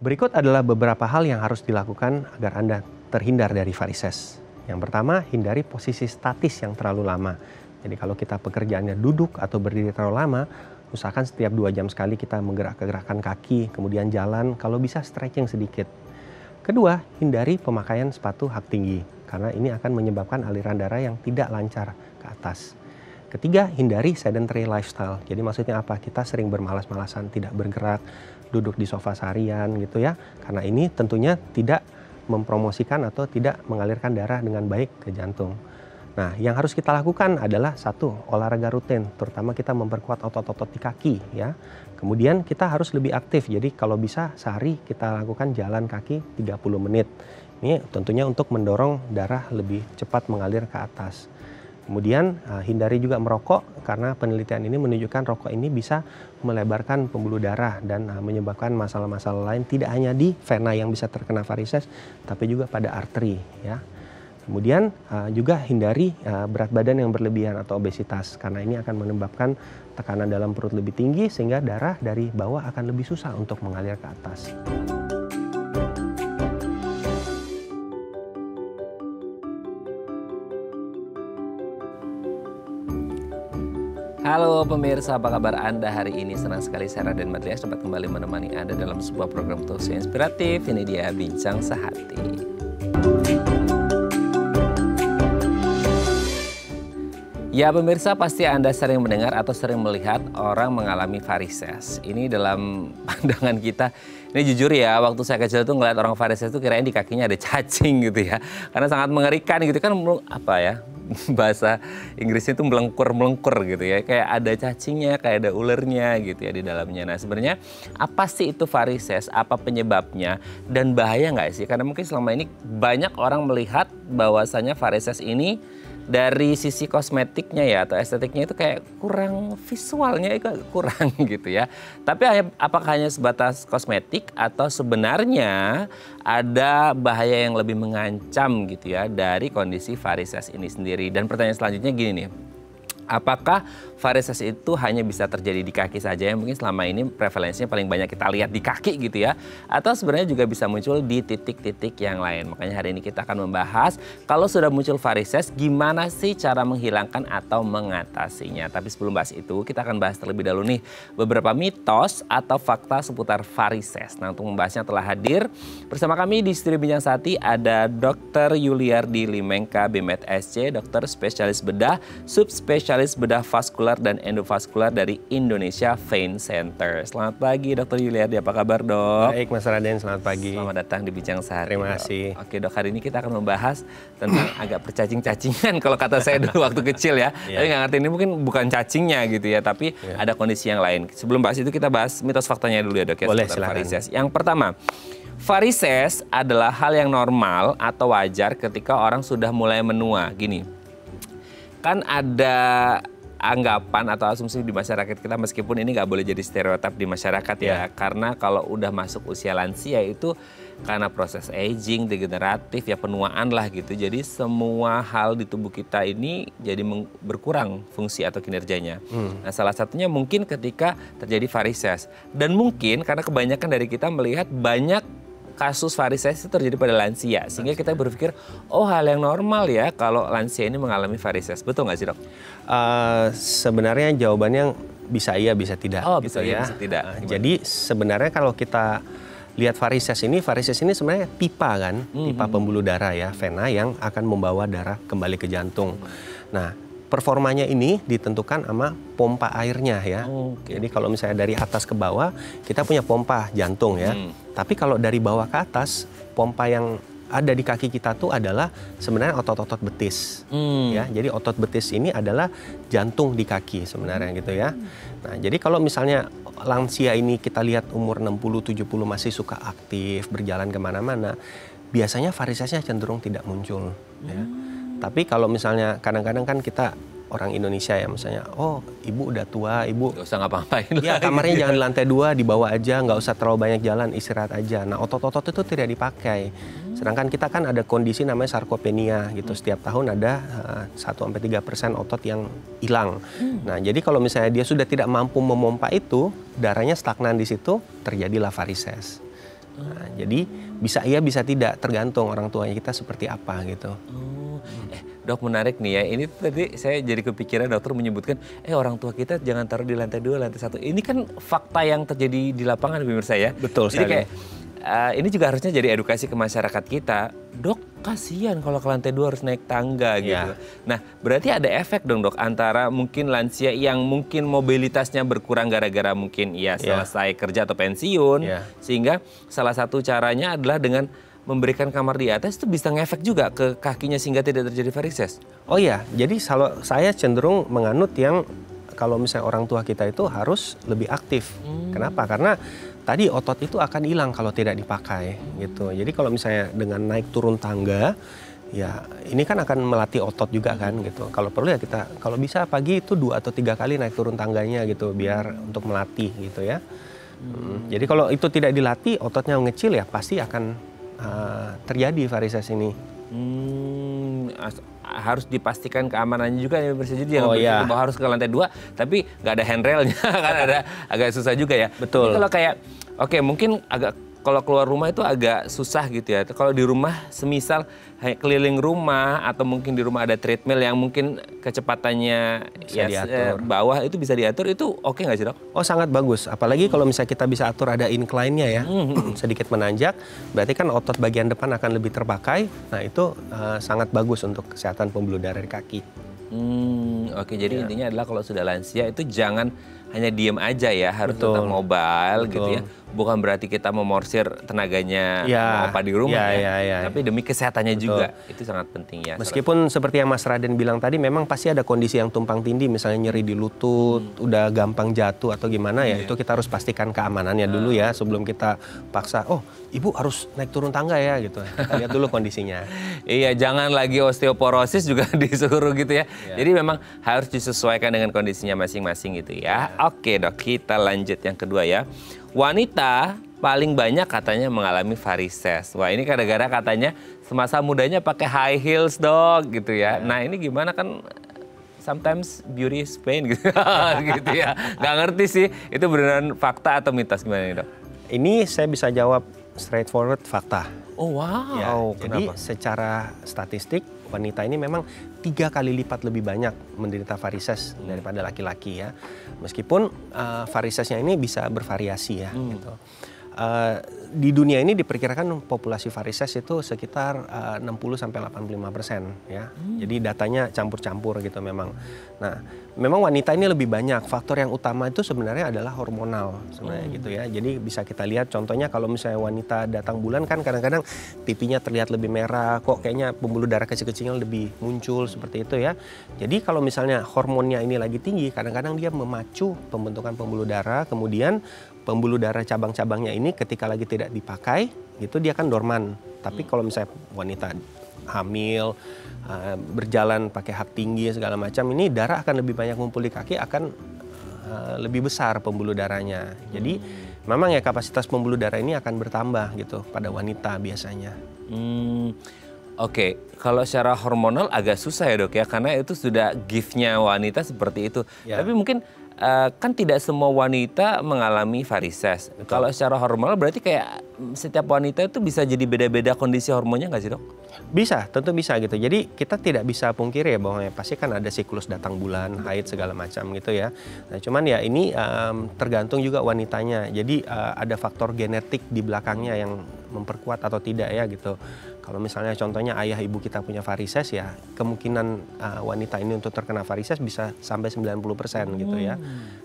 Berikut adalah beberapa hal yang harus dilakukan agar Anda terhindar dari varises. Yang pertama, hindari posisi statis yang terlalu lama. Jadi kalau kita pekerjaannya duduk atau berdiri terlalu lama, usahakan setiap 2 jam sekali kita menggerakkan kaki, kemudian jalan, kalau bisa stretching sedikit. Kedua, hindari pemakaian sepatu hak tinggi, karena ini akan menyebabkan aliran darah yang tidak lancar ke atas. Ketiga, hindari sedentary lifestyle. Jadi maksudnya apa? Kita sering bermalas-malasan, tidak bergerak, duduk di sofa seharian gitu ya. Karena ini tentunya tidak mempromosikan atau tidak mengalirkan darah dengan baik ke jantung. Nah, yang harus kita lakukan adalah satu, olahraga rutin, terutama kita memperkuat otot-otot di kaki ya. Kemudian kita harus lebih aktif. Jadi kalau bisa sehari kita lakukan jalan kaki 30 menit. Ini tentunya untuk mendorong darah lebih cepat mengalir ke atas. Kemudian hindari juga merokok karena penelitian ini menunjukkan rokok ini bisa melebarkan pembuluh darah dan menyebabkan masalah-masalah lain tidak hanya di vena yang bisa terkena varises tapi juga pada arteri ya. Kemudian juga hindari berat badan yang berlebihan atau obesitas karena ini akan menyebabkan tekanan dalam perut lebih tinggi sehingga darah dari bawah akan lebih susah untuk mengalir ke atas. Halo pemirsa, apa kabar Anda hari ini? Senang sekali saya Raden Madrias dapat kembali menemani Anda dalam sebuah program talk show inspiratif. Ini dia Bincang Sehati. Ya pemirsa, pasti Anda sering mendengar atau sering melihat orang mengalami varises. Ini dalam pandangan kita, ini jujur ya, waktu saya kecil tuh ngeliat orang varises tuh kirain di kakinya ada cacing gitu ya. Karena sangat mengerikan gitu kan, apa ya, bahasa Inggrisnya itu melengkur-melengkur gitu ya. Kayak ada cacingnya, kayak ada ulernya gitu ya di dalamnya. Nah sebenarnya apa sih itu varises, apa penyebabnya, dan bahaya nggak sih? Karena mungkin selama ini banyak orang melihat bahwasanya varises ini dari sisi kosmetiknya ya atau estetiknya itu kayak kurang, visualnya itu kurang gitu ya. Tapi apakah hanya sebatas kosmetik atau sebenarnya ada bahaya yang lebih mengancam gitu ya dari kondisi varises ini sendiri? Dan pertanyaan selanjutnya gini nih. Apakah varises itu hanya bisa terjadi di kaki saja yang mungkin selama ini prevalensinya paling banyak kita lihat di kaki gitu ya? Atau sebenarnya juga bisa muncul di titik-titik yang lain? Makanya hari ini kita akan membahas kalau sudah muncul varises gimana sih cara menghilangkan atau mengatasinya. Tapi sebelum bahas itu kita akan bahas terlebih dahulu nih beberapa mitos atau fakta seputar varises. Nah untuk membahasnya telah hadir bersama kami di studio Bincang Sehati ada Dr. Yuliardi Limengka BMed SC, dokter spesialis bedah, subspesialis bedah vaskular dan endovaskular dari Indonesia Vein Center. Selamat pagi Dr. Yuliardi, apa kabar dok? Baik Mas Raden, selamat pagi. Selamat datang di Bincang Sehati. Terima kasih. Oke dok, hari ini kita akan membahas tentang agak percacing-cacingan kalau kata saya dulu waktu kecil ya. Tapi nggak ngerti ini mungkin bukan cacingnya gitu ya, tapi ada kondisi yang lain. Sebelum bahas itu kita bahas mitos faktanya dulu ya dok ya. Boleh, seputar silakan. varises. Yang pertama, varises adalah hal yang normal atau wajar ketika orang sudah mulai menua. Gini, kan ada anggapan atau asumsi di masyarakat kita, meskipun ini nggak boleh jadi stereotip di masyarakat ya. Karena kalau udah masuk usia lansia itu karena proses aging, degeneratif, ya penuaan lah gitu. Jadi semua hal di tubuh kita ini jadi berkurang fungsi atau kinerjanya. Nah salah satunya mungkin ketika terjadi varises. Dan mungkin karena kebanyakan dari kita melihat banyak kasus varises itu terjadi pada lansia. Sehingga kita berpikir, oh hal yang normal ya kalau lansia ini mengalami varises. Betul nggak sih dok? Sebenarnya jawabannya bisa iya, bisa tidak. Oh gitu bisa iya, ya. bisa tidak. Jadi sebenarnya kalau kita lihat varises ini sebenarnya pipa kan, pipa pembuluh darah ya, vena yang akan membawa darah kembali ke jantung. Nah, performanya ini ditentukan sama pompa airnya ya. Jadi kalau misalnya dari atas ke bawah, kita punya pompa jantung ya. Tapi kalau dari bawah ke atas, pompa yang ada di kaki kita tuh adalah sebenarnya otot-otot betis. Ya, jadi otot betis ini adalah jantung di kaki sebenarnya gitu ya. Nah, jadi kalau misalnya lansia ini kita lihat umur 60-70 masih suka aktif, berjalan kemana-mana, biasanya varisesnya cenderung tidak muncul. Ya. Tapi kalau misalnya kadang-kadang kan kita orang Indonesia ya misalnya, oh ibu udah tua, ibu nggak usah ngapa-ngapain. Ya kamarnya jangan di lantai 2, di bawah aja, nggak usah terlalu banyak jalan, istirahat aja. Nah otot-otot itu tidak dipakai. Sedangkan kita kan ada kondisi namanya sarkopenia gitu. Setiap tahun ada 1-3% otot yang hilang. Nah jadi kalau misalnya dia sudah tidak mampu memompa itu, darahnya stagnan di situ, terjadilah varises. Nah, jadi bisa iya bisa tidak, tergantung orang tuanya kita seperti apa gitu. Dok, menarik nih ya. Ini tadi saya jadi kepikiran dokter menyebutkan, orang tua kita jangan taruh di lantai 2, lantai 1. Ini kan fakta yang terjadi di lapangan pemirsa ya. Betul jadi sekali. kayak ini juga harusnya jadi edukasi ke masyarakat kita. Dok, kasihan kalau ke lantai 2 harus naik tangga gitu. Nah, berarti ada efek dong dok antara mungkin lansia yang mungkin mobilitasnya berkurang gara-gara mungkin selesai kerja atau pensiun. Sehingga salah satu caranya adalah dengan memberikan kamar di atas itu bisa ngefek juga ke kakinya sehingga tidak terjadi varises. Oh iya, jadi kalau saya cenderung menganut yang kalau misalnya orang tua kita itu harus lebih aktif. Kenapa? Karena tadi otot itu akan hilang kalau tidak dipakai gitu. Jadi kalau misalnya dengan naik turun tangga, ya ini kan akan melatih otot juga kan gitu. Kalau perlu ya kita, kalau bisa pagi itu 2 atau 3 kali naik turun tangganya gitu, biar untuk melatih gitu ya. Jadi kalau itu tidak dilatih, ototnya mengecil ya pasti akan terjadi varises ini. Harus dipastikan keamanannya juga ya pemirsa. Jadi jangan harus ke lantai 2 tapi nggak ada handrailnya kan agak susah juga ya. Betul. Jadi kalau kayak mungkin agak kalau keluar rumah itu agak susah gitu ya. Kalau di rumah semisal keliling rumah atau mungkin di rumah ada treadmill yang mungkin kecepatannya bawah itu bisa diatur, itu oke nggak sih dok? Oh sangat bagus, apalagi kalau misalnya kita bisa atur ada incline-nya ya, sedikit menanjak, berarti kan otot bagian depan akan lebih terpakai. Nah itu sangat bagus untuk kesehatan pembuluh darah di kaki. Oke, jadi intinya adalah kalau sudah lansia itu jangan hanya diem aja ya, harus tetap mobile gitu ya. Bukan berarti kita memorsir tenaganya apa di rumah tapi demi kesehatannya juga. Itu sangat penting ya. Meskipun seperti yang Mas Raden bilang tadi, memang pasti ada kondisi yang tumpang tindih, misalnya nyeri di lutut, udah gampang jatuh atau gimana ya, itu kita harus pastikan keamanannya dulu ya sebelum kita paksa, oh ibu harus naik turun tangga ya gitu. Kita lihat dulu kondisinya. Iya, jangan lagi osteoporosis juga disuruh gitu ya. Jadi memang harus disesuaikan dengan kondisinya masing-masing gitu ya. Oke dok, kita lanjut yang kedua ya. Wanita paling banyak katanya mengalami varises. Wah, ini gara-gara katanya semasa mudanya pakai high heels dok gitu ya. Nah ini gimana kan sometimes beauty is pain gitu, gitu ya. Nggak ngerti sih itu beneran fakta atau mitos, gimana nih dok? Ini saya bisa jawab straightforward, fakta. Oh wow, jadi secara statistik wanita ini memang 3 kali lipat lebih banyak menderita varises daripada laki-laki ya. Meskipun varisesnya ini bisa bervariasi ya gitu. Di dunia ini diperkirakan populasi varises itu sekitar 60-85% ya. Jadi datanya campur-campur gitu memang. Nah, memang wanita ini lebih banyak. Faktor yang utama itu sebenarnya adalah hormonal sebenarnya gitu ya. Jadi bisa kita lihat contohnya kalau misalnya wanita datang bulan kan kadang-kadang pipinya terlihat lebih merah, kok kayaknya pembuluh darah kecil-kecilnya lebih muncul seperti itu ya. Jadi kalau misalnya hormonnya ini lagi tinggi, kadang-kadang dia memacu pembentukan pembuluh darah, kemudian pembuluh darah cabang-cabangnya ini ketika lagi tidak dipakai, itu dia kan dorman. Tapi kalau misalnya wanita hamil, berjalan pakai hak tinggi segala macam, ini darah akan lebih banyak ngumpul di kaki, akan lebih besar pembuluh darahnya. Jadi memang ya kapasitas pembuluh darah ini akan bertambah gitu pada wanita biasanya. Oke, kalau secara hormonal agak susah ya dok ya, karena itu sudah gift-nya wanita seperti itu. Tapi mungkin kan tidak semua wanita mengalami varises. Kalau secara hormonal berarti kayak setiap wanita itu bisa jadi beda-beda kondisi hormonnya nggak sih dok? Bisa, tentu bisa gitu. Jadi kita tidak bisa pungkiri ya bahwa pasti kan ada siklus datang bulan, haid segala macam gitu ya. Nah cuman ya ini tergantung juga wanitanya. Jadi ada faktor genetik di belakangnya yang memperkuat atau tidak ya gitu. Kalau misalnya contohnya ayah ibu kita punya varises ya, kemungkinan wanita ini untuk terkena varises bisa sampai 90% gitu ya.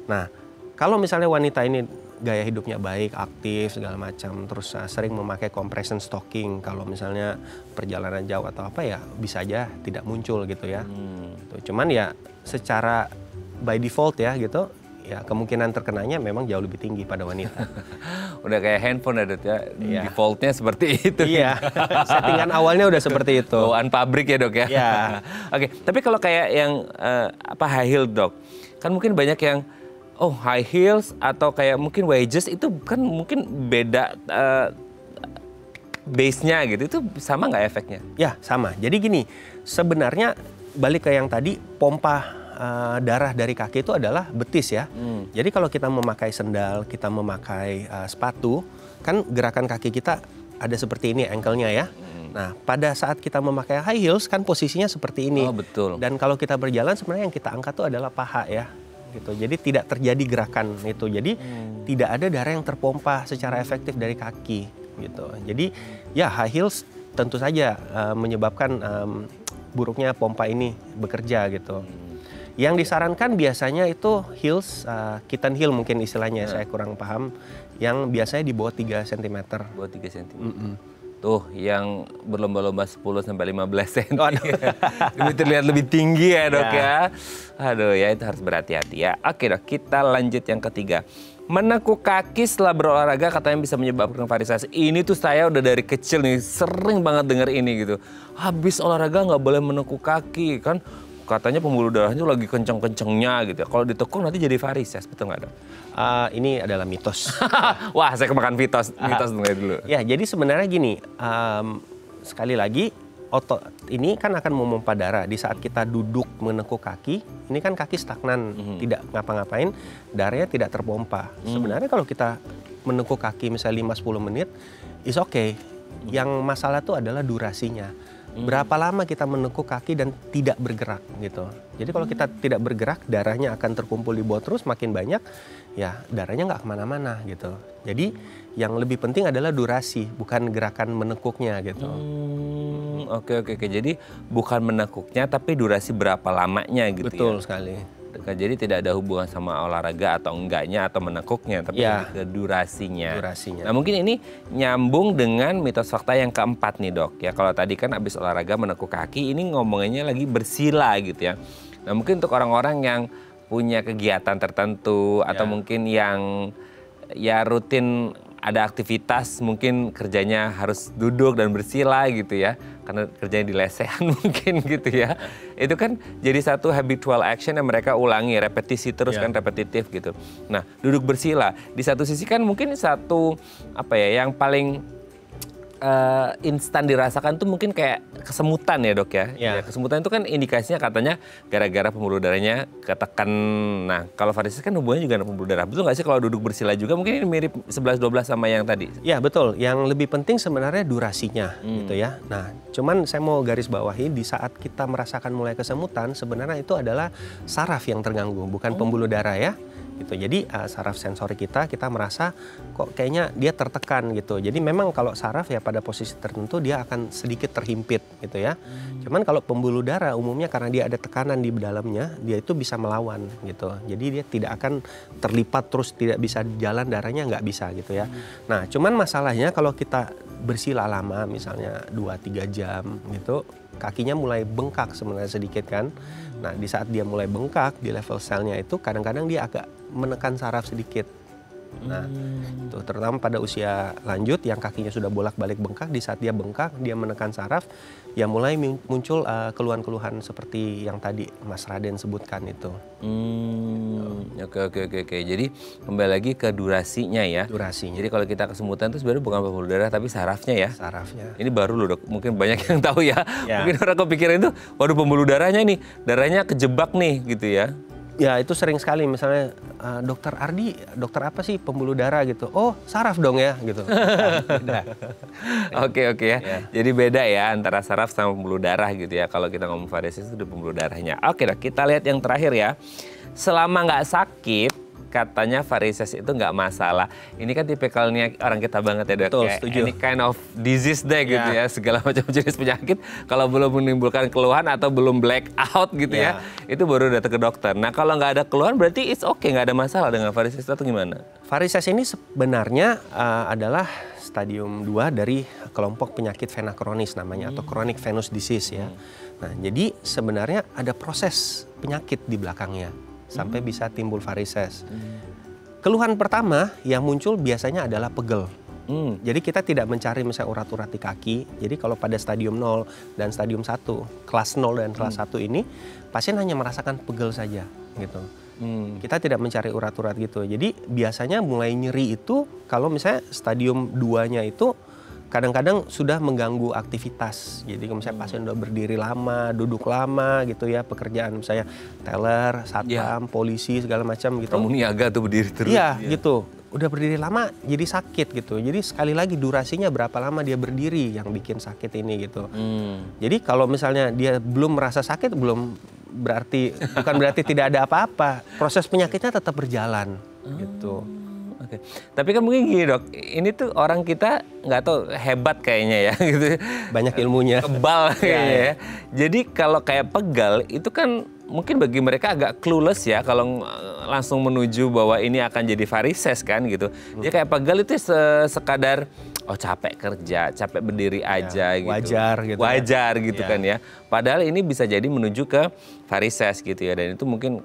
Nah, kalau misalnya wanita ini gaya hidupnya baik, aktif segala macam, terus sering memakai compression stocking, kalau misalnya perjalanan jauh atau apa ya bisa aja tidak muncul gitu ya. Cuman ya secara by default ya gitu, ya kemungkinan terkenanya memang jauh lebih tinggi pada wanita. Udah kayak handphone ya, defaultnya seperti itu. Iya, settingan awalnya udah seperti itu. Bawaan pabrik ya dok ya. Iya. Oke, tapi kalau kayak yang high heel dok, kan mungkin banyak yang high heels atau kayak mungkin wedges itu kan mungkin beda base-nya gitu, itu sama nggak efeknya? Ya sama, jadi gini, sebenarnya balik ke yang tadi, pompa darah dari kaki itu adalah betis ya. Jadi kalau kita memakai sendal, kita memakai sepatu, kan gerakan kaki kita ada seperti ini ankle-nya ya. Nah, pada saat kita memakai high heels kan posisinya seperti ini. Oh, betul. Dan kalau kita berjalan sebenarnya yang kita angkat tuh adalah paha ya. Gitu. Jadi tidak terjadi gerakan itu. Jadi tidak ada darah yang terpompa secara efektif dari kaki gitu. Jadi ya high heels tentu saja menyebabkan buruknya pompa ini bekerja gitu. Yang disarankan biasanya itu heels, kitten heel mungkin istilahnya, saya kurang paham. Yang biasanya di bawah 3 cm. Bawah 3 cm. Tuh yang berlomba-lomba 10 sampai 15 cm. Lebih terlihat lebih tinggi ya dok ya. Aduh ya itu harus berhati-hati ya. Oke dok, kita lanjut yang ketiga. Menekuk kaki setelah berolahraga katanya bisa menyebabkan varises. Ini tuh saya udah dari kecil nih sering banget denger ini gitu. Habis olahraga nggak boleh menekuk kaki kan. Katanya pembuluh darahnya lagi kenceng-kencengnya gitu. Kalau ditekuk nanti jadi varises, betul nggak dok? Ini adalah mitos. Wah, saya kemakan mitos dulu. Ya, jadi sebenarnya gini, sekali lagi otot ini kan akan memompa darah. Di saat kita duduk menekuk kaki, ini kan kaki stagnan, tidak ngapa-ngapain, darahnya tidak terpompa. Sebenarnya kalau kita menekuk kaki misalnya 5-10 menit, is okay. Yang masalah tuh adalah durasinya. Berapa lama kita menekuk kaki dan tidak bergerak gitu. Jadi kalau kita tidak bergerak, darahnya akan terkumpul di bawah terus makin banyak, ya darahnya nggak kemana-mana gitu. Jadi yang lebih penting adalah durasi, bukan gerakan menekuknya gitu. Oke. Jadi bukan menekuknya, tapi durasi berapa lamanya gitu. Betul ya? sekali. Jadi tidak ada hubungan sama olahraga atau enggaknya atau menekuknya, tapi ke durasinya. Nah mungkin ini nyambung dengan mitos fakta yang keempat nih dok. Ya kalau tadi kan abis olahraga menekuk kaki, ini ngomongannya lagi bersila gitu ya. Nah mungkin untuk orang-orang yang punya kegiatan tertentu atau mungkin yang ya rutin ada aktivitas mungkin kerjanya harus duduk dan bersila gitu ya. Karena kerjanya di lesehan mungkin gitu ya. Itu kan jadi satu habitual action yang mereka ulangi, repetisi terus kan repetitif gitu. Nah duduk bersila, di satu sisi kan mungkin satu apa ya yang paling instan dirasakan tuh mungkin kayak kesemutan ya dok ya. Ya kesemutan itu kan indikasinya katanya gara-gara pembuluh darahnya ketekan. Nah kalau varises kan hubungannya juga dengan pembuluh darah. Betul nggak sih kalau duduk bersila juga mungkin ini mirip 11-12 sama yang tadi? Ya betul, yang lebih penting sebenarnya durasinya gitu ya. Nah cuman saya mau garis bawahi di saat kita merasakan mulai kesemutan sebenarnya itu adalah saraf yang terganggu, bukan pembuluh darah ya. Gitu. Jadi saraf sensori kita merasa kok kayaknya dia tertekan gitu. Jadi memang kalau saraf ya pada posisi tertentu dia akan sedikit terhimpit gitu ya. Cuman kalau pembuluh darah umumnya karena dia ada tekanan di dalamnya, dia itu bisa melawan gitu. Jadi dia tidak akan terlipat terus tidak bisa jalan, darahnya nggak bisa gitu ya. Nah cuman masalahnya kalau kita bersila lama misalnya 2-3 jam gitu, kakinya mulai bengkak sebenarnya sedikit kan. Nah di saat dia mulai bengkak di level selnya itu kadang-kadang dia agak menekan saraf sedikit. Nah itu terutama pada usia lanjut yang kakinya sudah bolak-balik bengkak, di saat dia bengkak dia menekan saraf, ya mulai muncul keluhan-keluhan seperti yang tadi Mas Raden sebutkan itu. Oke. Jadi kembali lagi ke durasinya ya. Durasinya. Jadi kalau kita kesemutan itu sebenarnya bukan pembuluh darah tapi sarafnya ya. Sarafnya. Ini baru loh dok, mungkin banyak yang tahu ya. Mungkin orang kepikiran itu, waduh pembuluh darahnya nih, darahnya kejebak nih gitu ya. Ya itu sering sekali misalnya dokter Ardi, dokter apa sih pembuluh darah gitu. Oh saraf dong ya gitu. Oke ya. Jadi beda ya antara saraf sama pembuluh darah gitu ya. Kalau kita ngomong varises itu di pembuluh darahnya. Oke dok, kita lihat yang terakhir ya. Selama nggak sakit, katanya varises itu nggak masalah. Ini kan tipikalnya orang kita banget ya dok. Betul, setuju. Ini kind of disease deh gitu ya. Segala macam jenis penyakit kalau belum menimbulkan keluhan atau belum black out gitu ya. Itu baru datang ke dokter. Nah kalau nggak ada keluhan berarti it's okay, nggak ada masalah dengan varises atau gimana? Varises ini sebenarnya adalah stadium 2 dari kelompok penyakit vena kronis namanya atau chronic venous disease ya. Nah jadi sebenarnya ada proses penyakit di belakangnya sampai bisa timbul varises. Keluhan pertama yang muncul biasanya adalah pegel. Jadi kita tidak mencari misalnya urat-urat di kaki. Jadi kalau pada stadium 0 dan stadium 1, kelas 0 dan kelas 1 ini, pasien hanya merasakan pegel saja gitu. Kita tidak mencari urat-urat gitu. Jadi biasanya mulai nyeri itu kalau misalnya stadium 2-nya itu kadang-kadang sudah mengganggu aktivitas. Jadi kalau misalnya pasien udah berdiri lama, duduk lama gitu ya, pekerjaan misalnya teller, satpam, polisi segala macam gitu. Kamu niaga tuh berdiri terus. Iya gitu. udah berdiri lama jadi sakit gitu. Jadi sekali lagi durasinya berapa lama dia berdiri yang bikin sakit ini gitu. Jadi kalau misalnya dia belum merasa sakit, bukan berarti tidak ada apa-apa. Proses penyakitnya tetap berjalan gitu. Oke. Tapi kan mungkin gini dok, ini tuh orang kita nggak tahu hebat kayaknya ya gitu. Banyak ilmunya. Kebal kayaknya ya. Jadi kalau kayak pegal itu kan mungkin bagi mereka agak clueless ya kalau langsung menuju bahwa ini akan jadi varises kan gitu. Jadi kayak pegal itu sekadar capek kerja, capek berdiri aja gitu. Wajar gitu kan ya. Padahal ini bisa jadi menuju ke varises gitu ya, dan itu mungkin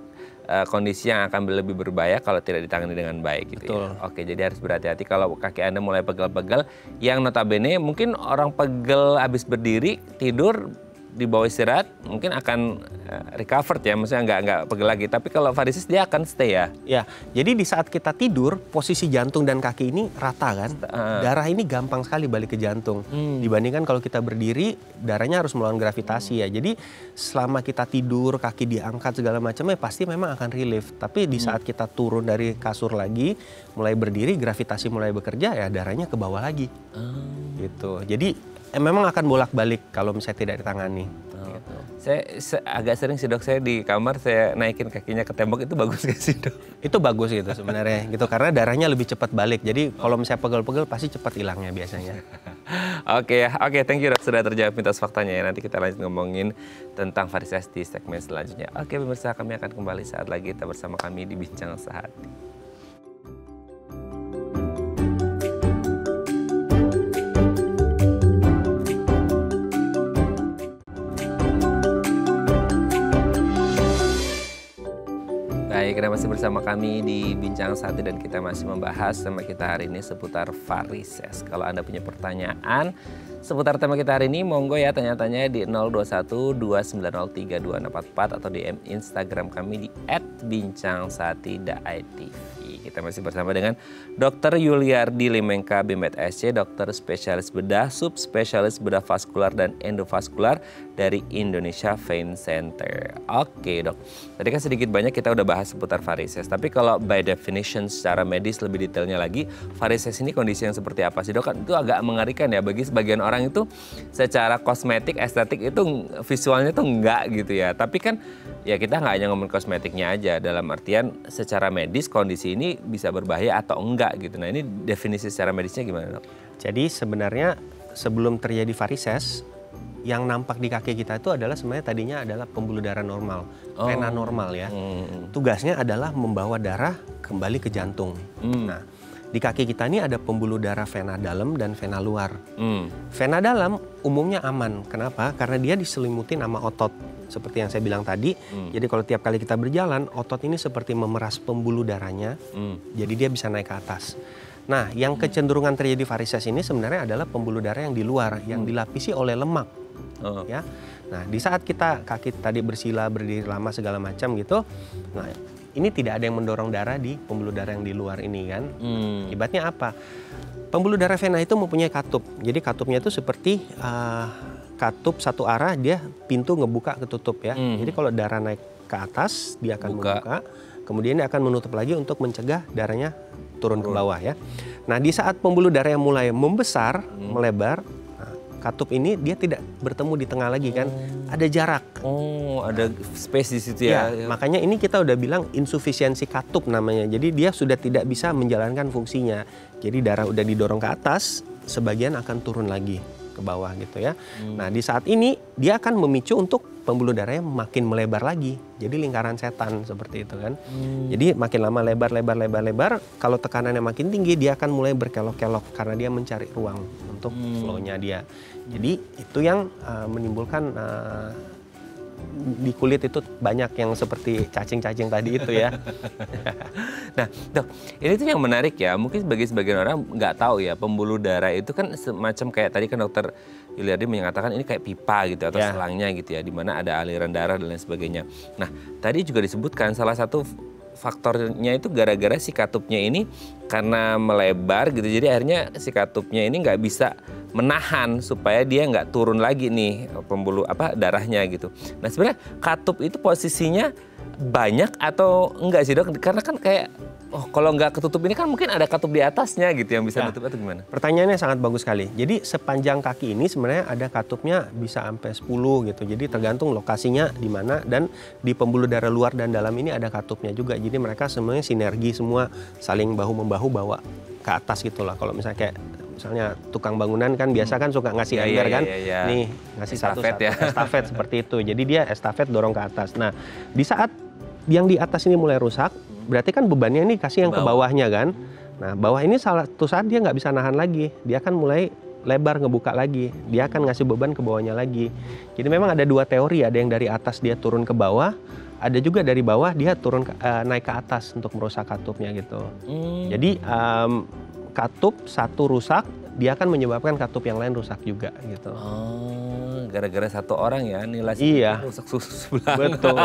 kondisi yang akan lebih berbahaya kalau tidak ditangani dengan baik gitu. Betul. Ya. Oke, jadi harus berhati-hati kalau kaki Anda mulai pegel-pegel, yang notabene mungkin orang pegel habis berdiri, tidur, di bawah istirahat mungkin akan recovered ya, maksudnya nggak pegel lagi. Tapi kalau varises dia akan stay ya. Ya, jadi di saat kita tidur posisi jantung dan kaki ini rata kan, darah ini gampang sekali balik ke jantung. Dibandingkan kalau kita berdiri, darahnya harus melawan gravitasi ya. Jadi selama kita tidur, kaki diangkat segala macamnya pasti memang akan relief. Tapi di saat kita turun dari kasur lagi, mulai berdiri, gravitasi mulai bekerja ya darahnya ke bawah lagi. Gitu. Jadi memang akan bolak-balik kalau misalnya tidak ditangani. Gitu. Saya agak sering sih dok, saya di kamar saya naikin kakinya ke tembok, itu bagus gak sih dok? Itu bagus gitu sebenarnya gitu, karena darahnya lebih cepat balik. Jadi kalau misalnya pegel-pegel pasti cepat hilangnya biasanya. Oke, thank you dok sudah terjawab mitos faktanya ya. Nanti kita lanjut ngomongin tentang varises di segmen selanjutnya. Oke pemirsa, kami akan kembali saat lagi, tetap bersama kami di Bincang Sehati. Baik, Anda masih bersama kami di Bincang Sehati dan kita masih membahas tema kita hari ini seputar varises. Kalau Anda punya pertanyaan seputar tema kita hari ini, monggo ya tanya-tanya di 021-2903-2644 atau di Instagram kami di @bincangsehati.itv. Kita masih bersama dengan Dr. Yuliardi Limengka, BMed SC, dokter spesialis bedah, subspesialis bedah vaskular dan endovaskular dari Indonesia Vein Center. Oke dok, tadi kan sedikit banyak kita udah bahas seputar varises, tapi kalau by definition secara medis lebih detailnya lagi, varises ini kondisi yang seperti apa sih dok? Kan itu agak mengerikan ya bagi sebagian orang itu secara kosmetik, estetik itu visualnya tuh enggak gitu ya. Tapi kan ya kita nggak hanya ngomong kosmetiknya aja, dalam artian secara medis kondisi ini bisa berbahaya atau enggak gitu. Nah ini definisi secara medisnya gimana dok? Jadi sebenarnya sebelum terjadi varises, yang nampak di kaki kita itu adalah sebenarnya tadinya adalah pembuluh darah normal, vena normal ya. Tugasnya adalah membawa darah kembali ke jantung. Nah, di kaki kita ini ada pembuluh darah vena dalam dan vena luar. Vena dalam umumnya aman. Kenapa? Karena dia diselimuti sama otot. Seperti yang saya bilang tadi, jadi kalau tiap kali kita berjalan, otot ini seperti memeras pembuluh darahnya, jadi dia bisa naik ke atas. Nah, yang kecenderungan terjadi varises ini sebenarnya adalah pembuluh darah yang di luar, yang dilapisi oleh lemak. Ya, nah di saat kita kaki tadi bersila, berdiri lama segala macam gitu, nah ini tidak ada yang mendorong darah di pembuluh darah yang di luar ini kan. Akibatnya apa? Pembuluh darah vena itu mempunyai katup. Jadi katupnya itu seperti katup satu arah, dia pintu ngebuka ketutup ya. Jadi kalau darah naik ke atas dia akan membuka, kemudian dia akan menutup lagi untuk mencegah darahnya turun ke bawah ya. Nah di saat pembuluh darah yang mulai membesar, melebar, katup ini dia tidak bertemu di tengah lagi kan, ada jarak. Ada space di situ ya. Makanya ini kita udah bilang insufisiensi katup namanya. Jadi dia sudah tidak bisa menjalankan fungsinya. Jadi darah udah didorong ke atas, sebagian akan turun lagi ke bawah gitu ya. Nah di saat ini dia akan memicu untuk pembuluh darahnya makin melebar lagi. Jadi lingkaran setan seperti itu kan. Jadi makin lama lebar. Kalau tekanannya makin tinggi dia akan mulai berkelok-kelok karena dia mencari ruang untuk flow-nya dia. Jadi itu yang menimbulkan di kulit itu banyak yang seperti cacing-cacing tadi itu ya. Nah dok, ini tuh yang menarik ya, mungkin bagi sebagian orang nggak tahu ya, pembuluh darah itu kan semacam kayak tadi kan dokter Yuliardi mengatakan ini kayak pipa gitu atau selangnya gitu ya, di mana ada aliran darah dan lain sebagainya. Nah tadi juga disebutkan salah satu faktornya itu gara-gara si katupnya ini karena melebar gitu, jadi akhirnya si katupnya ini nggak bisa menahan supaya dia nggak turun lagi nih pembuluh darahnya gitu. Nah sebenarnya katup itu posisinya banyak atau enggak sih dok? Karena kan kayak Oh, kalau nggak ketutup ini kan mungkin ada katup di atasnya gitu yang bisa nutup atau gimana? Pertanyaannya sangat bagus sekali. Jadi sepanjang kaki ini sebenarnya ada katupnya bisa sampai 10 gitu. Jadi tergantung lokasinya di mana, dan di pembuluh darah luar dan dalam ini ada katupnya juga. Jadi mereka semuanya sinergi, semua saling bahu-membahu bawa ke atas gitu lah. Kalau misalnya kayak tukang bangunan kan biasa kan suka ngasih ember kan. Nih ngasih estafet satu-satu estafet seperti itu. Jadi dia estafet dorong ke atas. Nah, di saat yang di atas ini mulai rusak, berarti kan bebannya ini kasih yang ke bawahnya kan. Nah, bawah ini satu saat dia nggak bisa nahan lagi. Dia akan mulai lebar, ngebuka lagi. Dia akan ngasih beban ke bawahnya lagi. Jadi memang ada dua teori. Ada yang dari atas dia turun ke bawah. Ada juga dari bawah dia turun naik ke atas untuk merusak katupnya gitu. Jadi katup satu rusak, dia akan menyebabkan katup yang lain rusak juga gitu. Oh, gara-gara satu orang ya nilai rusak susu sebelah. Betul.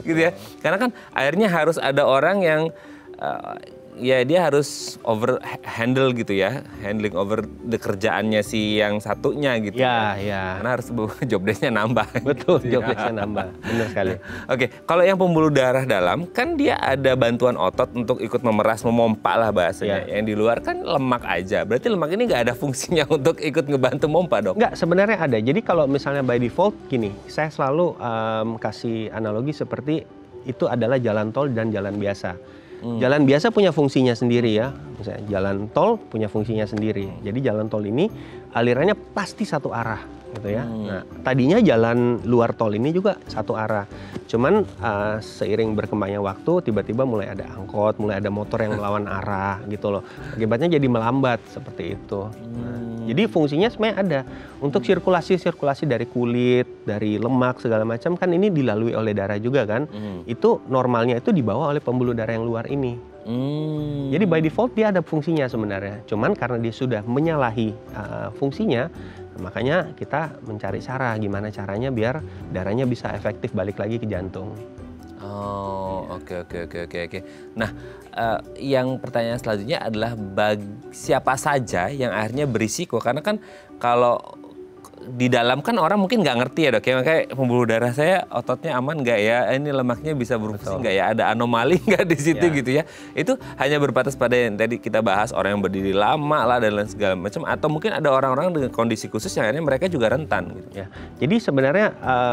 Gitu ya. Karena kan akhirnya harus ada orang yang ya dia harus handling over the kerjaannya si yang satunya gitu. Ya. Karena harus job desk-nya nambah. Betul, gitu job desk-nya nambah. Benar sekali. Oke, kalau yang pembuluh darah dalam kan dia ada bantuan otot untuk ikut memeras, memompa lah bahasanya. Yang di luar kan lemak aja. Berarti lemak ini nggak ada fungsinya untuk ikut ngebantu mompa, Dok? Nggak, sebenarnya ada. Jadi kalau misalnya by default gini, saya selalu kasih analogi seperti itu adalah jalan tol dan jalan biasa. Jalan biasa punya fungsinya sendiri ya. Misalnya jalan tol punya fungsinya sendiri. Jadi jalan tol ini alirannya pasti satu arah gitu ya. Nah, tadinya jalan luar tol ini juga satu arah. Cuman seiring berkembangnya waktu tiba-tiba mulai ada angkot, mulai ada motor yang melawan arah gitu loh. Akibatnya jadi melambat seperti itu. Jadi fungsinya sebenarnya ada untuk sirkulasi dari kulit, dari lemak segala macam kan ini dilalui oleh darah juga kan. Itu normalnya itu dibawa oleh pembuluh darah yang luar ini. Jadi by default dia ada fungsinya sebenarnya. Cuman karena dia sudah menyalahi fungsinya, makanya kita mencari cara gimana caranya biar darahnya bisa efektif balik lagi ke jantung. Oh, oke. Nah, yang pertanyaan selanjutnya adalah siapa saja yang akhirnya berisiko, karena kan kalau di dalam kan orang mungkin nggak ngerti ya Dok, ya makanya pembuluh darah saya ototnya aman nggak ya, ini lemaknya bisa berfungsi nggak ya, ada anomali nggak di situ gitu ya. Itu hanya berbatas pada yang tadi kita bahas, orang yang berdiri lama lah dan lain segala macam, atau mungkin ada orang-orang dengan kondisi khusus yang akhirnya mereka juga rentan gitu. Ya, jadi sebenarnya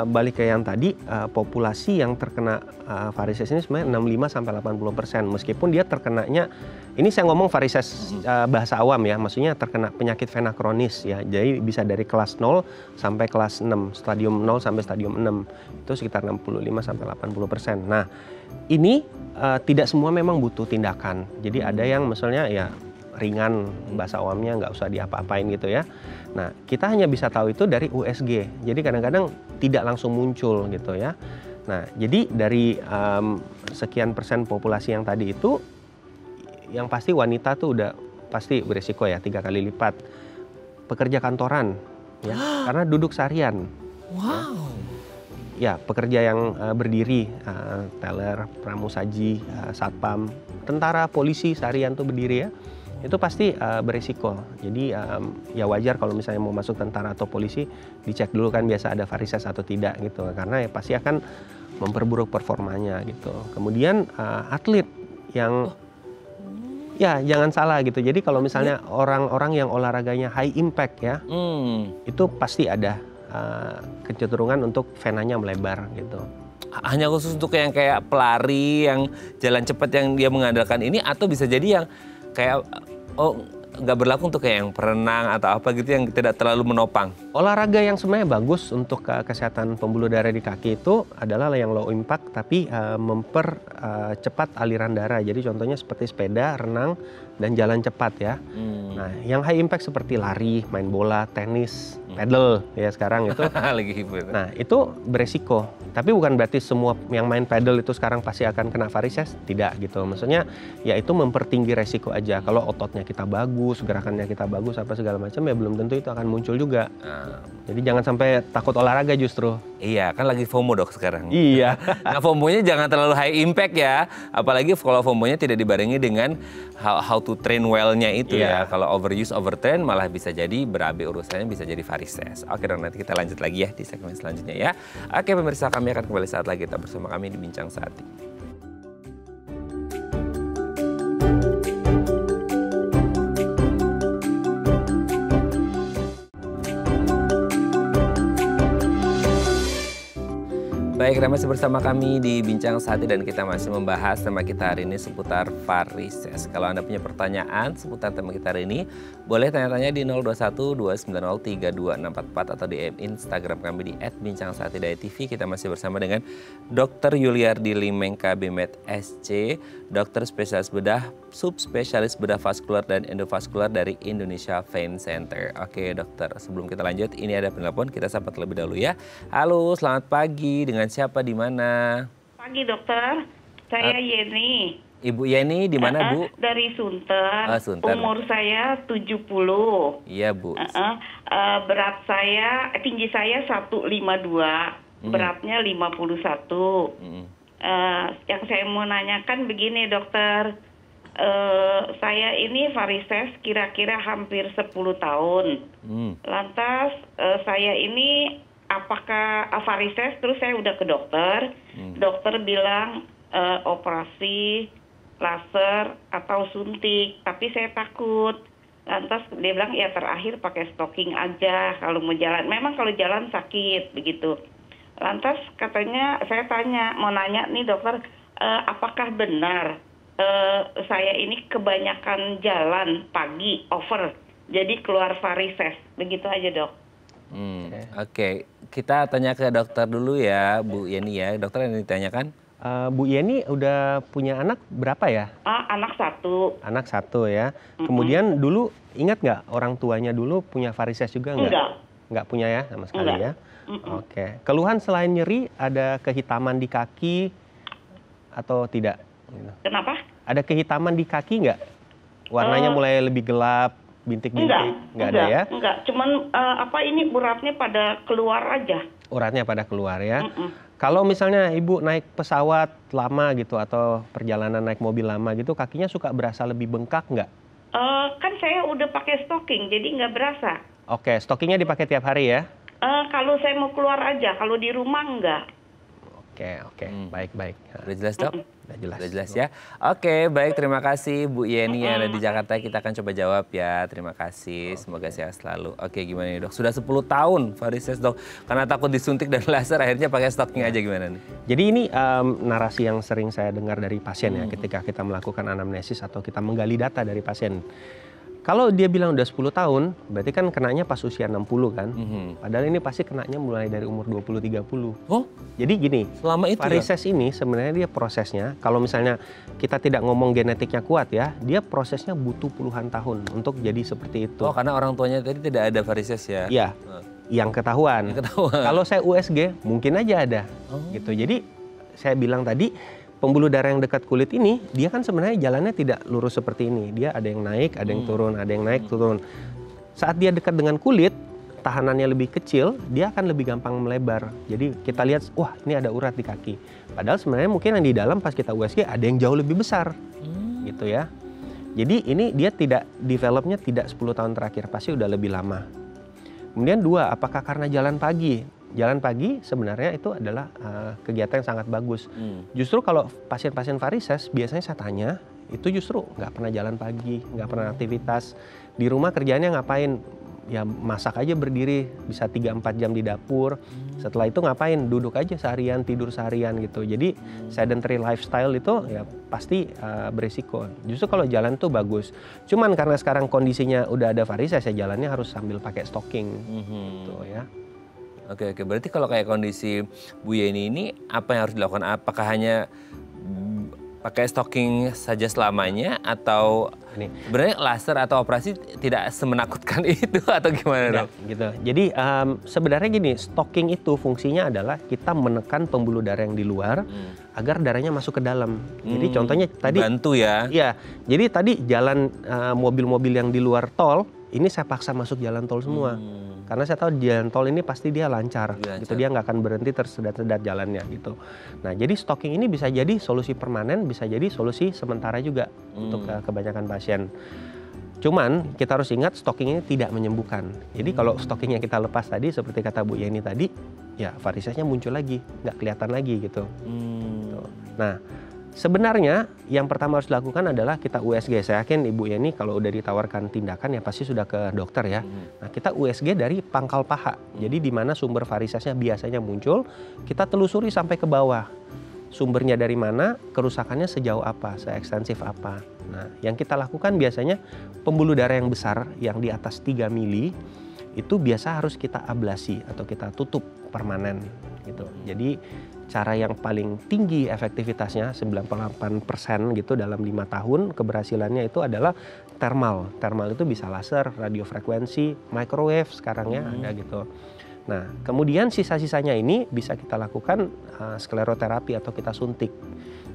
balik ke yang tadi, populasi yang terkena varises ini sebenarnya 65-80%, meskipun dia terkenanya, ini saya ngomong varises bahasa awam ya, maksudnya terkena penyakit vena kronis ya, jadi bisa dari kelas 0 sampai kelas 6, stadium 0 sampai stadium 6, itu sekitar 65-80%. Nah, ini tidak semua memang butuh tindakan, jadi ada yang misalnya ya ringan, bahasa awamnya nggak usah diapa-apain gitu ya. Nah, kita hanya bisa tahu itu dari USG, jadi kadang-kadang tidak langsung muncul gitu ya. Nah, jadi dari sekian persen populasi yang tadi itu, yang pasti wanita tuh udah pasti beresiko ya 3 kali lipat. Pekerja kantoran ya, karena duduk seharian. Wow. Ya, pekerja yang berdiri, teller, pramusaji, satpam, tentara, polisi seharian tuh berdiri ya, itu pasti beresiko. Jadi ya wajar kalau misalnya mau masuk tentara atau polisi dicek dulu kan biasa ada varises atau tidak gitu, karena ya pasti akan memperburuk performanya gitu. Kemudian atlet yang ya jangan salah gitu. Jadi kalau misalnya orang-orang yang olahraganya high impact ya, itu pasti ada kecenderungan untuk venanya melebar gitu. Hanya khusus untuk yang kayak pelari yang jalan cepat yang dia mengandalkan ini, atau bisa jadi yang kayak nggak berlaku untuk kayak yang perenang atau apa gitu yang tidak terlalu menopang? Olahraga yang sebenarnya bagus untuk kesehatan pembuluh darah di kaki itu adalah yang low impact tapi mempercepat aliran darah. Jadi contohnya seperti sepeda, renang, dan jalan cepat ya. Nah, yang high impact seperti lari, main bola, tenis, paddle ya sekarang itu. Lagi hibur. Nah, itu beresiko. Tapi bukan berarti semua yang main paddle itu sekarang pasti akan kena varises, tidak gitu. Maksudnya ya itu mempertinggi resiko aja. Kalau ototnya kita bagus, gerakannya kita bagus, apa segala macam ya belum tentu itu akan muncul juga. Jadi jangan sampai takut olahraga justru. Iya, kan lagi FOMO Dok sekarang. Iya. Nah, FOMO-nya jangan terlalu high impact ya. Apalagi kalau FOMO-nya tidak dibarengi dengan how to train well-nya itu ya. Kalau overuse, overtrain malah bisa jadi berabe urusannya, bisa jadi varises. Oke dong, nanti kita lanjut lagi ya di segmen selanjutnya ya. Oke pemirsa, kami akan kembali saat lagi tetap bersama kami di Bincang Saat ini. Baik, masih bersama kami di Bincang Sehati dan kita masih membahas tema kita hari ini seputar varises. Kalau Anda punya pertanyaan seputar tema kita hari ini, boleh tanya-tanya di 021-290-3244 atau di Instagram kami di @bincangsahatidayatv. Kita masih bersama dengan Dr. Yuliardi Limengka BMed SC, dokter spesialis bedah, subspesialis bedah vaskular dan endovaskular dari Indonesia Vein Center. Oke dokter, sebelum kita lanjut, ini ada penelpon, kita sapa terlebih dahulu ya. Halo, selamat pagi. Dengan siapa di mana? Pagi dokter, saya Yeni. Ibu Yeni di mana Bu? Dari Sunter. Sunter. Umur saya 70. Iya Bu. Berat saya, tinggi saya 152, beratnya 51. Yang saya mau nanyakan begini dokter, saya ini varises kira-kira hampir 10 tahun. Lantas saya ini apakah varises, terus saya udah ke dokter. Dokter bilang operasi, laser atau suntik, tapi saya takut. Lantas dia bilang ya terakhir pakai stocking aja kalau mau jalan. Memang kalau jalan sakit begitu. Lantas katanya, saya mau nanya nih dokter, apakah benar saya ini kebanyakan jalan pagi over, jadi keluar varises, begitu aja dok. Oke, kita tanya ke dokter dulu ya Bu Yeni ya. Dokter yang ditanyakan? Bu Yeni udah punya anak berapa ya? Anak 1. Anak 1 ya. Kemudian dulu ingat nggak orang tuanya dulu punya varises juga nggak? Enggak. Nggak punya ya sama sekali Enggak. ya? Oke. Keluhan selain nyeri ada kehitaman di kaki atau tidak? Kenapa? Ada kehitaman di kaki nggak? Warnanya mulai lebih gelap, bintik-bintik? Nggak ada ya? Enggak, cuman ini uratnya pada keluar aja. Uratnya pada keluar ya? Kalau misalnya Ibu naik pesawat lama gitu atau perjalanan naik mobil lama gitu, kakinya suka berasa lebih bengkak nggak? Kan saya udah pakai stocking, jadi nggak berasa. Oke, stockingnya dipakai tiap hari ya? Kalau saya mau keluar aja, kalau di rumah enggak. Oke, baik. Udah jelas dok? Udah jelas ya. Oke, baik, terima kasih Bu Yeni yang ada di Jakarta. Kita akan coba jawab ya. Terima kasih, semoga sehat selalu. Oke, gimana nih dok? Sudah 10 tahun varises dok. Karena takut disuntik dan laser, akhirnya pakai stocking aja, gimana nih? Jadi ini narasi yang sering saya dengar dari pasien ya, ketika kita melakukan anamnesis atau kita menggali data dari pasien. Kalau dia bilang udah 10 tahun, berarti kan kenanya pas usia 60 kan. Padahal ini pasti kenanya mulai dari umur 20-30. Oh? Jadi gini, Selama itu varises ini sebenarnya dia prosesnya, kalau misalnya kita tidak ngomong genetiknya kuat ya, dia prosesnya butuh puluhan tahun untuk jadi seperti itu. Oh, karena orang tuanya tadi tidak ada varises ya? Iya, yang ketahuan. Kalau saya USG, mungkin aja ada. Gitu. Jadi saya bilang tadi, pembuluh darah yang dekat kulit ini, dia kan sebenarnya jalannya tidak lurus seperti ini. Dia ada yang naik, ada yang turun, ada yang naik, turun. Saat dia dekat dengan kulit, tahanannya lebih kecil, dia akan lebih gampang melebar. Jadi kita lihat, wah ini ada urat di kaki. Padahal sebenarnya mungkin yang di dalam pas kita USG ada yang jauh lebih besar. Gitu ya. Jadi ini dia tidak, developnya tidak 10 tahun terakhir, pasti udah lebih lama. Kemudian 2, apakah karena jalan pagi? Jalan pagi sebenarnya itu adalah kegiatan yang sangat bagus. Justru kalau pasien-pasien varises biasanya saya tanya, itu justru nggak pernah jalan pagi, nggak pernah aktivitas. Di rumah kerjaannya ngapain? Ya masak aja berdiri, bisa 3-4 jam di dapur. Setelah itu ngapain? Duduk aja seharian, tidur seharian gitu. Jadi sedentary lifestyle itu ya pasti berisiko. Justru kalau jalan tuh bagus. Cuman karena sekarang kondisinya udah ada varises, ya jalannya harus sambil pakai stocking. Gitu ya. Oke, berarti kalau kayak kondisi Bu Yeni ini apa yang harus dilakukan? Apakah hanya pakai stocking saja selamanya atau sebenarnya laser atau operasi tidak semenakutkan itu atau gimana dok? Gitu. Jadi sebenarnya gini, stocking itu fungsinya adalah kita menekan pembuluh darah yang di luar agar darahnya masuk ke dalam. Jadi contohnya tadi bantu ya. Iya. Jadi tadi jalan mobil-mobil yang di luar tol ini saya paksa masuk jalan tol semua. Karena saya tahu jalan tol ini pasti dia lancar. Gitu, dia nggak akan berhenti tersedat-sedat jalannya gitu. Nah, jadi stocking ini bisa jadi solusi permanen, bisa jadi solusi sementara juga untuk kebanyakan pasien. Cuman kita harus ingat stocking ini tidak menyembuhkan. Jadi kalau stockingnya kita lepas tadi seperti kata Bu Yeni tadi, ya varisesnya muncul lagi, nggak kelihatan lagi gitu. Nah, Sebenarnya yang pertama harus dilakukan adalah kita USG. Saya yakin Ibu Yeni kalau udah ditawarkan tindakan ya pasti sudah ke dokter ya. Nah, kita USG dari pangkal paha. Jadi di mana sumber varisesnya biasanya muncul, kita telusuri sampai ke bawah. Sumbernya dari mana, kerusakannya sejauh apa, seekstensif apa. Nah, yang kita lakukan biasanya pembuluh darah yang besar yang di atas 3 mili itu biasa harus kita ablasi atau kita tutup permanen gitu. Jadi cara yang paling tinggi efektivitasnya 98% gitu dalam 5 tahun keberhasilannya itu adalah thermal. Thermal itu bisa laser, radiofrekuensi, microwave sekarang ya ada gitu. Nah, kemudian sisa-sisanya ini bisa kita lakukan skleroterapi atau kita suntik.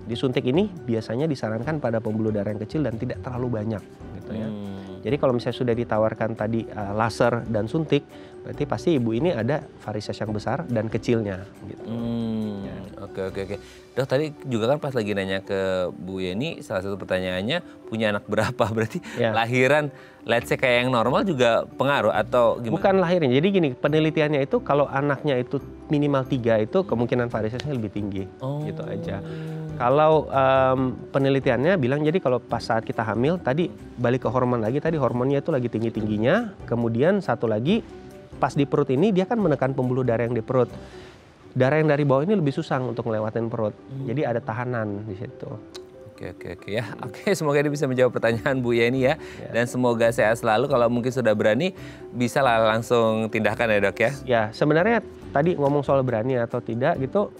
Di suntik ini biasanya disarankan pada pembuluh darah yang kecil dan tidak terlalu banyak gitu ya. Jadi kalau misalnya sudah ditawarkan tadi laser dan suntik, berarti pasti ibu ini ada varises yang besar dan kecilnya gitu. Ya. Oke. Dok, tadi juga kan pas lagi nanya ke Bu Yeni, salah satu pertanyaannya punya anak berapa? Berarti lahiran, let's say kayak yang normal juga pengaruh atau gimana? Bukan lahirnya, jadi gini, penelitiannya itu kalau anaknya itu minimal 3 itu kemungkinan varisesnya lebih tinggi, gitu aja. Kalau penelitiannya bilang jadi kalau pas saat kita hamil, tadi balik ke hormon lagi, tadi hormonnya itu lagi tinggi-tingginya, kemudian satu lagi pas di perut ini dia kan menekan pembuluh darah yang di perut. Darah yang dari bawah ini lebih susah untuk ngelewatin perut, jadi ada tahanan di situ. Oke ya. Oke, semoga ini bisa menjawab pertanyaan Bu Yeni ya. Dan semoga sehat selalu. Kalau mungkin sudah berani, bisa lah langsung tindakan ya dok ya. Ya, sebenarnya tadi ngomong soal berani atau tidak gitu,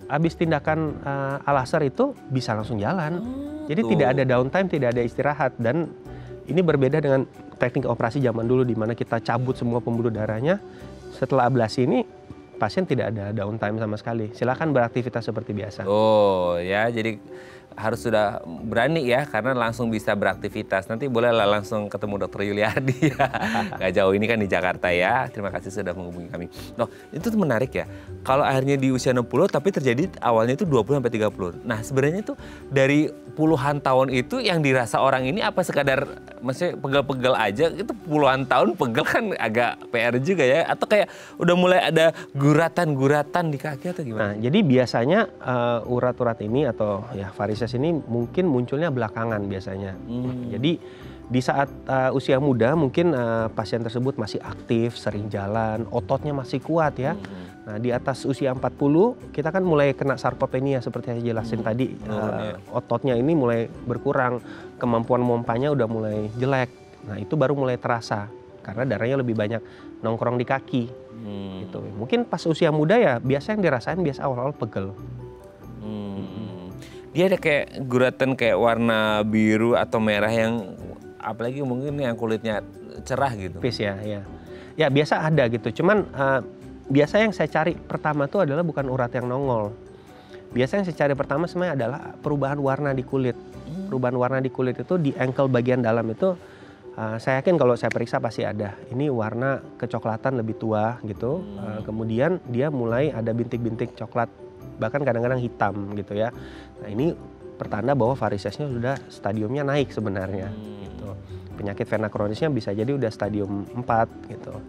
habis tindakan laser itu bisa langsung jalan. Jadi tidak ada downtime, tidak ada istirahat. Dan ini berbeda dengan teknik operasi zaman dulu di mana kita cabut semua pembuluh darahnya. Setelah ablasi ini pasien tidak ada downtime sama sekali. Silakan beraktivitas seperti biasa. Oh ya, jadi harus sudah berani ya karena langsung bisa beraktivitas. Nanti bolehlah langsung ketemu Dr. Yuliardi ya. Gak jauh ini kan di Jakarta ya. Terima kasih sudah menghubungi kami. Noh, itu tuh menarik ya. Kalau akhirnya di usia 60 tapi terjadi awalnya itu 20 sampai 30. Nah, sebenarnya itu dari puluhan tahun itu yang dirasa orang ini apa sekadar maksudnya pegel-pegel aja, itu puluhan tahun pegel kan agak PR juga ya, atau kayak udah mulai ada guratan-guratan di kaki atau gimana? Nah, jadi biasanya urat-urat ini atau ya varises ini mungkin munculnya belakangan biasanya. Jadi di saat usia muda mungkin pasien tersebut masih aktif, sering jalan, ototnya masih kuat ya. Nah, di atas usia 40 kita kan mulai kena sarkopenia seperti saya jelasin tadi. Ototnya ini mulai berkurang, kemampuan mompanya udah mulai jelek. Nah, itu baru mulai terasa karena darahnya lebih banyak nongkrong di kaki. Gitu. Mungkin pas usia muda ya biasa yang dirasain biasa awal-awal pegel. Dia ada kayak guratan kayak warna biru atau merah yang apalagi mungkin yang kulitnya cerah gitu. Pis ya. Ya biasa ada gitu. Cuman biasa yang saya cari pertama tuh adalah bukan urat yang nongol. Biasa yang saya cari pertama sebenarnya adalah perubahan warna di kulit. Perubahan warna di kulit itu di ankle bagian dalam itu saya yakin kalau saya periksa pasti ada. Ini warna kecoklatan lebih tua gitu. Kemudian dia mulai ada bintik-bintik coklat, bahkan kadang-kadang hitam gitu ya. Nah, ini pertanda bahwa varisesnya sudah stadiumnya naik sebenarnya. Gitu. Penyakit vena kronisnya bisa jadi udah stadium 4 gitu.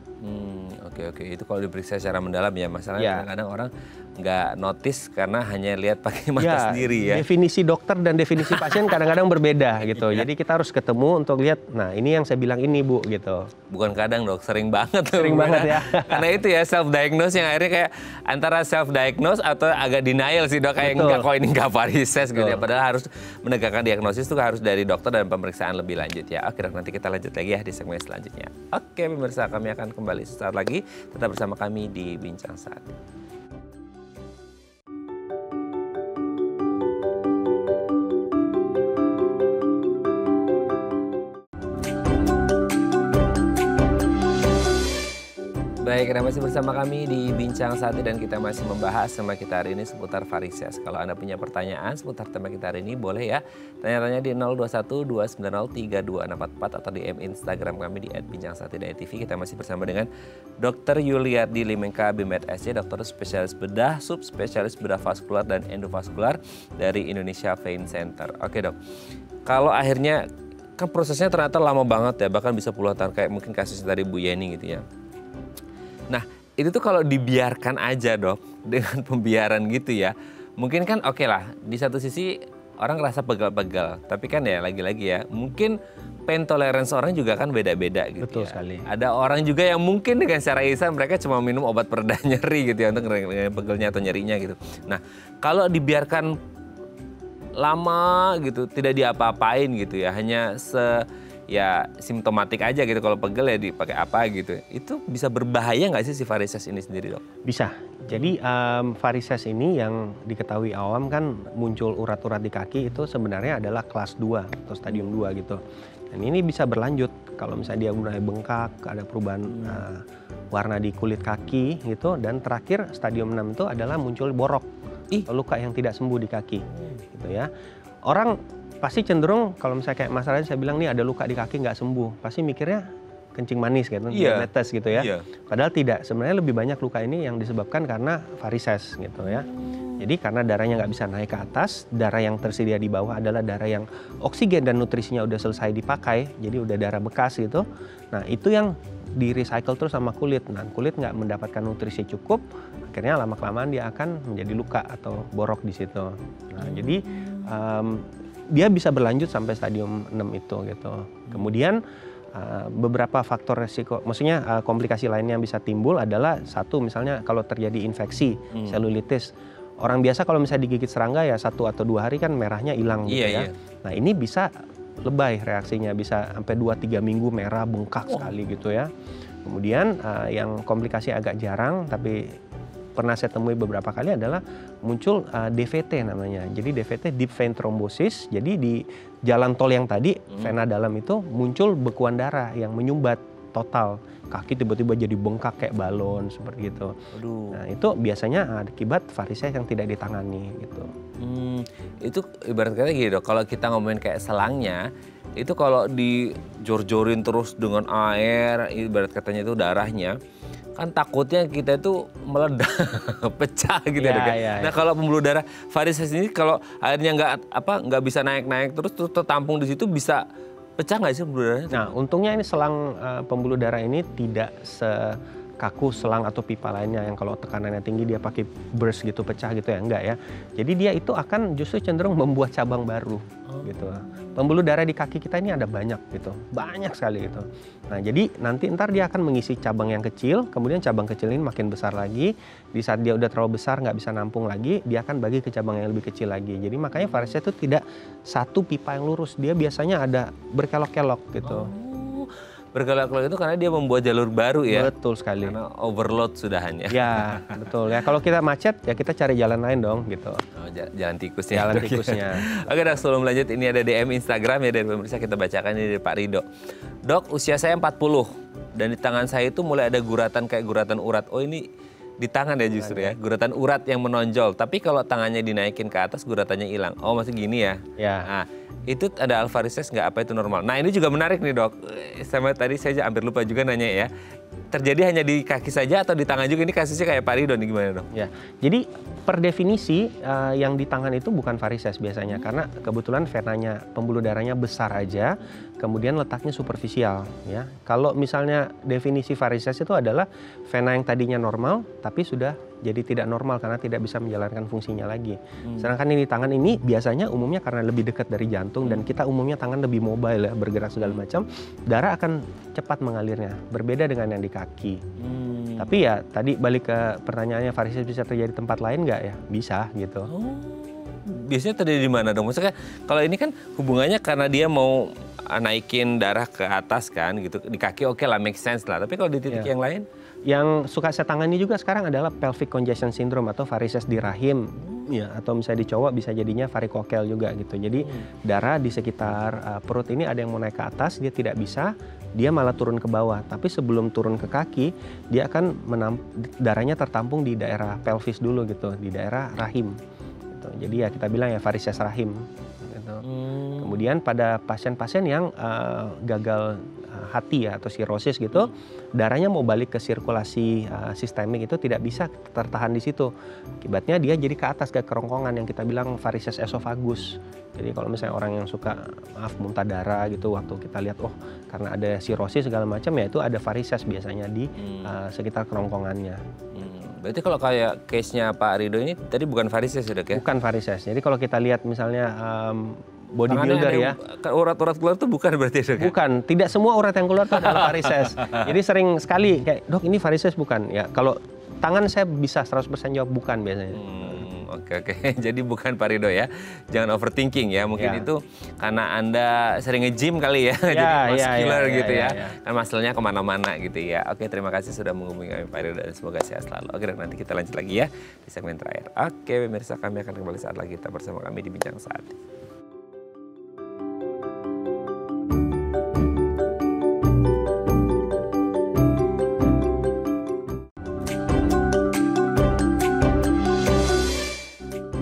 Oke. Itu kalau diperiksa secara mendalam ya, masalahnya kadang-kadang orang nggak notice karena hanya lihat pakai mata sendiri ya. Definisi dokter dan definisi pasien kadang-kadang berbeda gitu. Jadi kita harus ketemu untuk lihat, nah ini yang saya bilang ini Bu gitu. Bukan kadang dok, sering banget. Sering banget ya. Karena itu ya self diagnose yang akhirnya kayak antara self diagnose atau agak denial sih dok, kayak enggak kok ini enggak varises gitu ya. Padahal harus menegakkan diagnosis itu harus dari dokter dan pemeriksaan lebih lanjut ya. Oke dok, nanti kita lanjut lagi ya di segmen selanjutnya. Oke pemirsa, kami akan kembali sesaat lagi. Tetap bersama kami di Bincang Saat. Baik, Anda masih bersama kami di Bincang Saat dan kita masih membahas tema kita hari ini seputar varises. Kalau Anda punya pertanyaan seputar tema kita hari ini, boleh ya tanya-tanya di 021-290-3244 atau DM Instagram kami di @bincangsaat.tv. Kita masih bersama dengan Dr. Yuliardi Limengka, BMed SC, dokter spesialis bedah, subspesialis bedah vaskular dan endovaskular dari Indonesia Vein Center. Oke dok, kalau akhirnya kan prosesnya ternyata lama banget ya, bahkan bisa puluhan tahun kayak mungkin kasus dari Bu Yeni gitu ya. Nah, itu tuh kalau dibiarkan aja dok, dengan pembiaran gitu ya. Mungkin kan oke lah, di satu sisi orang ngerasa pegal-pegal. Tapi kan ya lagi-lagi ya, mungkin pain tolerance orang juga kan beda-beda gitu. Betul ya. sekali. Ada orang juga yang mungkin dengan secara instan mereka cuma minum obat pereda nyeri gitu ya untuk ngilangin pegelnya atau nyerinya gitu. Nah, kalau dibiarkan lama gitu, tidak diapa-apain gitu ya, hanya ya simptomatik aja gitu, kalau pegel ya dipakai apa gitu. Itu bisa berbahaya nggak sih si varises ini sendiri, Dok? Bisa. Jadi varises ini yang diketahui awam kan muncul urat-urat di kaki itu sebenarnya adalah kelas 2 atau stadium 2 gitu. Dan ini bisa berlanjut kalau misalnya dia mulai bengkak, ada perubahan warna di kulit kaki gitu, dan terakhir stadium 6 itu adalah muncul borok, luka yang tidak sembuh di kaki gitu ya. Orang pasti cenderung kalau misalnya kayak masalahnya saya bilang nih ada luka di kaki nggak sembuh, pasti mikirnya kencing manis gitu, diabetes gitu ya. Padahal tidak, sebenarnya lebih banyak luka ini yang disebabkan karena varises gitu ya. Jadi karena darahnya nggak bisa naik ke atas, darah yang tersedia di bawah adalah darah yang oksigen dan nutrisinya udah selesai dipakai, jadi udah darah bekas gitu. Nah itu yang di recycle terus sama kulit. Nah kulit nggak mendapatkan nutrisi cukup, akhirnya lama-kelamaan dia akan menjadi luka atau borok di situ. Nah jadi dia bisa berlanjut sampai stadium 6 itu gitu. Kemudian beberapa faktor resiko, maksudnya komplikasi lainnya yang bisa timbul adalah satu, misalnya kalau terjadi infeksi selulitis. Orang biasa kalau misalnya digigit serangga ya 1 atau 2 hari kan merahnya hilang gitu ya. Nah ini bisa lebay reaksinya, bisa sampai 2-3 minggu merah bengkak sekali gitu ya. Kemudian yang komplikasi agak jarang tapi pernah saya temui beberapa kali adalah muncul DVT namanya. Jadi DVT, deep vein thrombosis. Jadi di jalan tol yang tadi, vena dalam itu muncul bekuan darah yang menyumbat total. Kaki tiba-tiba jadi bengkak kayak balon seperti itu. Nah itu biasanya akibat varises yang tidak ditangani gitu. Itu ibarat kata gini, Dok, kalau kita ngomongin kayak selangnya, itu kalau dijor-jorin terus dengan air, ibarat katanya itu darahnya, kan takutnya kita itu meledak, pecah gitu ya. Nah kalau pembuluh darah varises ini kalau airnya nggak bisa naik-naik terus tertampung di situ, bisa pecah nggak sih pembuluh darahnya? Nah untungnya ini selang pembuluh darah ini tidak sekaku selang atau pipa lainnya yang kalau tekanannya tinggi dia pakai burst gitu pecah gitu ya, enggak ya. Jadi dia itu akan justru cenderung membuat cabang baru gitu. Pembuluh darah di kaki kita ini ada banyak gitu, banyak sekali gitu. Nah jadi ntar dia akan mengisi cabang yang kecil, kemudian cabang kecil ini makin besar lagi. Di saat dia udah terlalu besar nggak bisa nampung lagi, dia akan bagi ke cabang yang lebih kecil lagi. Jadi makanya varises itu tidak satu pipa yang lurus, dia biasanya ada berkelok-kelok gitu. Berkelok-kelok itu karena dia membuat jalur baru ya? Betul sekali. Karena overload sudahannya. Ya, betul ya. Kalau kita macet ya kita cari jalan lain dong gitu. Jalan tikusnya. Jalan tikusnya. Oke, Dok, sebelum lanjut ini ada DM Instagram ya dari pemirsa, kita bacakan ini dari Pak Rido. Dok, usia saya 40 dan di tangan saya itu mulai ada guratan kayak guratan urat. Oh ini di tangan ya justru ya, guratan urat yang menonjol. Tapi kalau tangannya dinaikin ke atas guratannya hilang. Oh masih gini ya? Ya. Nah, itu ada alvarises nggak, apa itu normal? Nah ini juga menarik nih, Dok. Sama tadi saya hampir lupa juga nanya ya. Terjadi hanya di kaki saja atau di tangan juga? Ini kasusnya kayak Pak Rido nih, gimana, Dok? Ya, jadi per definisi yang di tangan itu bukan varises biasanya karena kebetulan venanya, pembuluh darahnya besar aja, kemudian letaknya superficial ya. Kalau misalnya definisi varises itu adalah vena yang tadinya normal tapi sudah jadi tidak normal karena tidak bisa menjalankan fungsinya lagi. Sedangkan ini tangan ini biasanya umumnya karena lebih dekat dari jantung dan kita umumnya tangan lebih mobile ya, bergerak segala macam, darah akan cepat mengalirnya. Berbeda dengan yang di kaki. Tapi ya tadi balik ke pertanyaannya, varises bisa terjadi di tempat lain nggak ya? Bisa gitu. Biasanya terjadi di mana, dong? Maksudnya kalau ini kan hubungannya karena dia mau naikin darah ke atas kan gitu. Di kaki oke lah, make sense lah. Tapi kalau di titik yang lain? Yang suka saya tangani juga sekarang adalah pelvic congestion syndrome atau varises di rahim. Ya, atau misalnya di cowok bisa jadinya varikokel juga gitu. Jadi darah di sekitar perut ini ada yang mau naik ke atas, dia tidak bisa, dia malah turun ke bawah. Tapi sebelum turun ke kaki, dia akan darahnya tertampung di daerah pelvis dulu gitu, di daerah rahim. Gitu. Jadi ya kita bilang ya varises rahim. Gitu. Kemudian pada pasien-pasien yang gagal hati ya atau sirosis gitu, darahnya mau balik ke sirkulasi sistemik itu tidak bisa tertahan di situ. Akibatnya dia jadi ke atas ke kerongkongan yang kita bilang varises esophagus. Jadi kalau misalnya orang yang suka muntah darah gitu waktu kita lihat karena ada sirosis segala macam ya itu ada varises biasanya di sekitar kerongkongannya. Berarti kalau kayak case-nya Pak Rido ini tadi bukan varises ya dok ya? Bukan varises. Jadi kalau kita lihat misalnya bodybuilder ya. Urat-urat keluar itu bukan berarti dok ya? Bukan, tidak semua urat yang keluar itu adalah varises. Jadi sering sekali kayak dok ini varises bukan. Ya kalau tangan saya bisa 100% jawab bukan biasanya. Oke. Jadi bukan Pak Rido ya. Jangan overthinking ya. Mungkin itu karena Anda sering nge-gym kali ya. Jadi muscular gitu ya. Kan masalahnya kemana-mana gitu ya. Oke, terima kasih sudah menghubungi kami Pak Rido dan semoga sehat selalu. Oke, dan nanti kita lanjut lagi ya di segmen terakhir. Oke, pemirsa kami akan kembali saat lagi tetap bersama kami di Bincang Saat.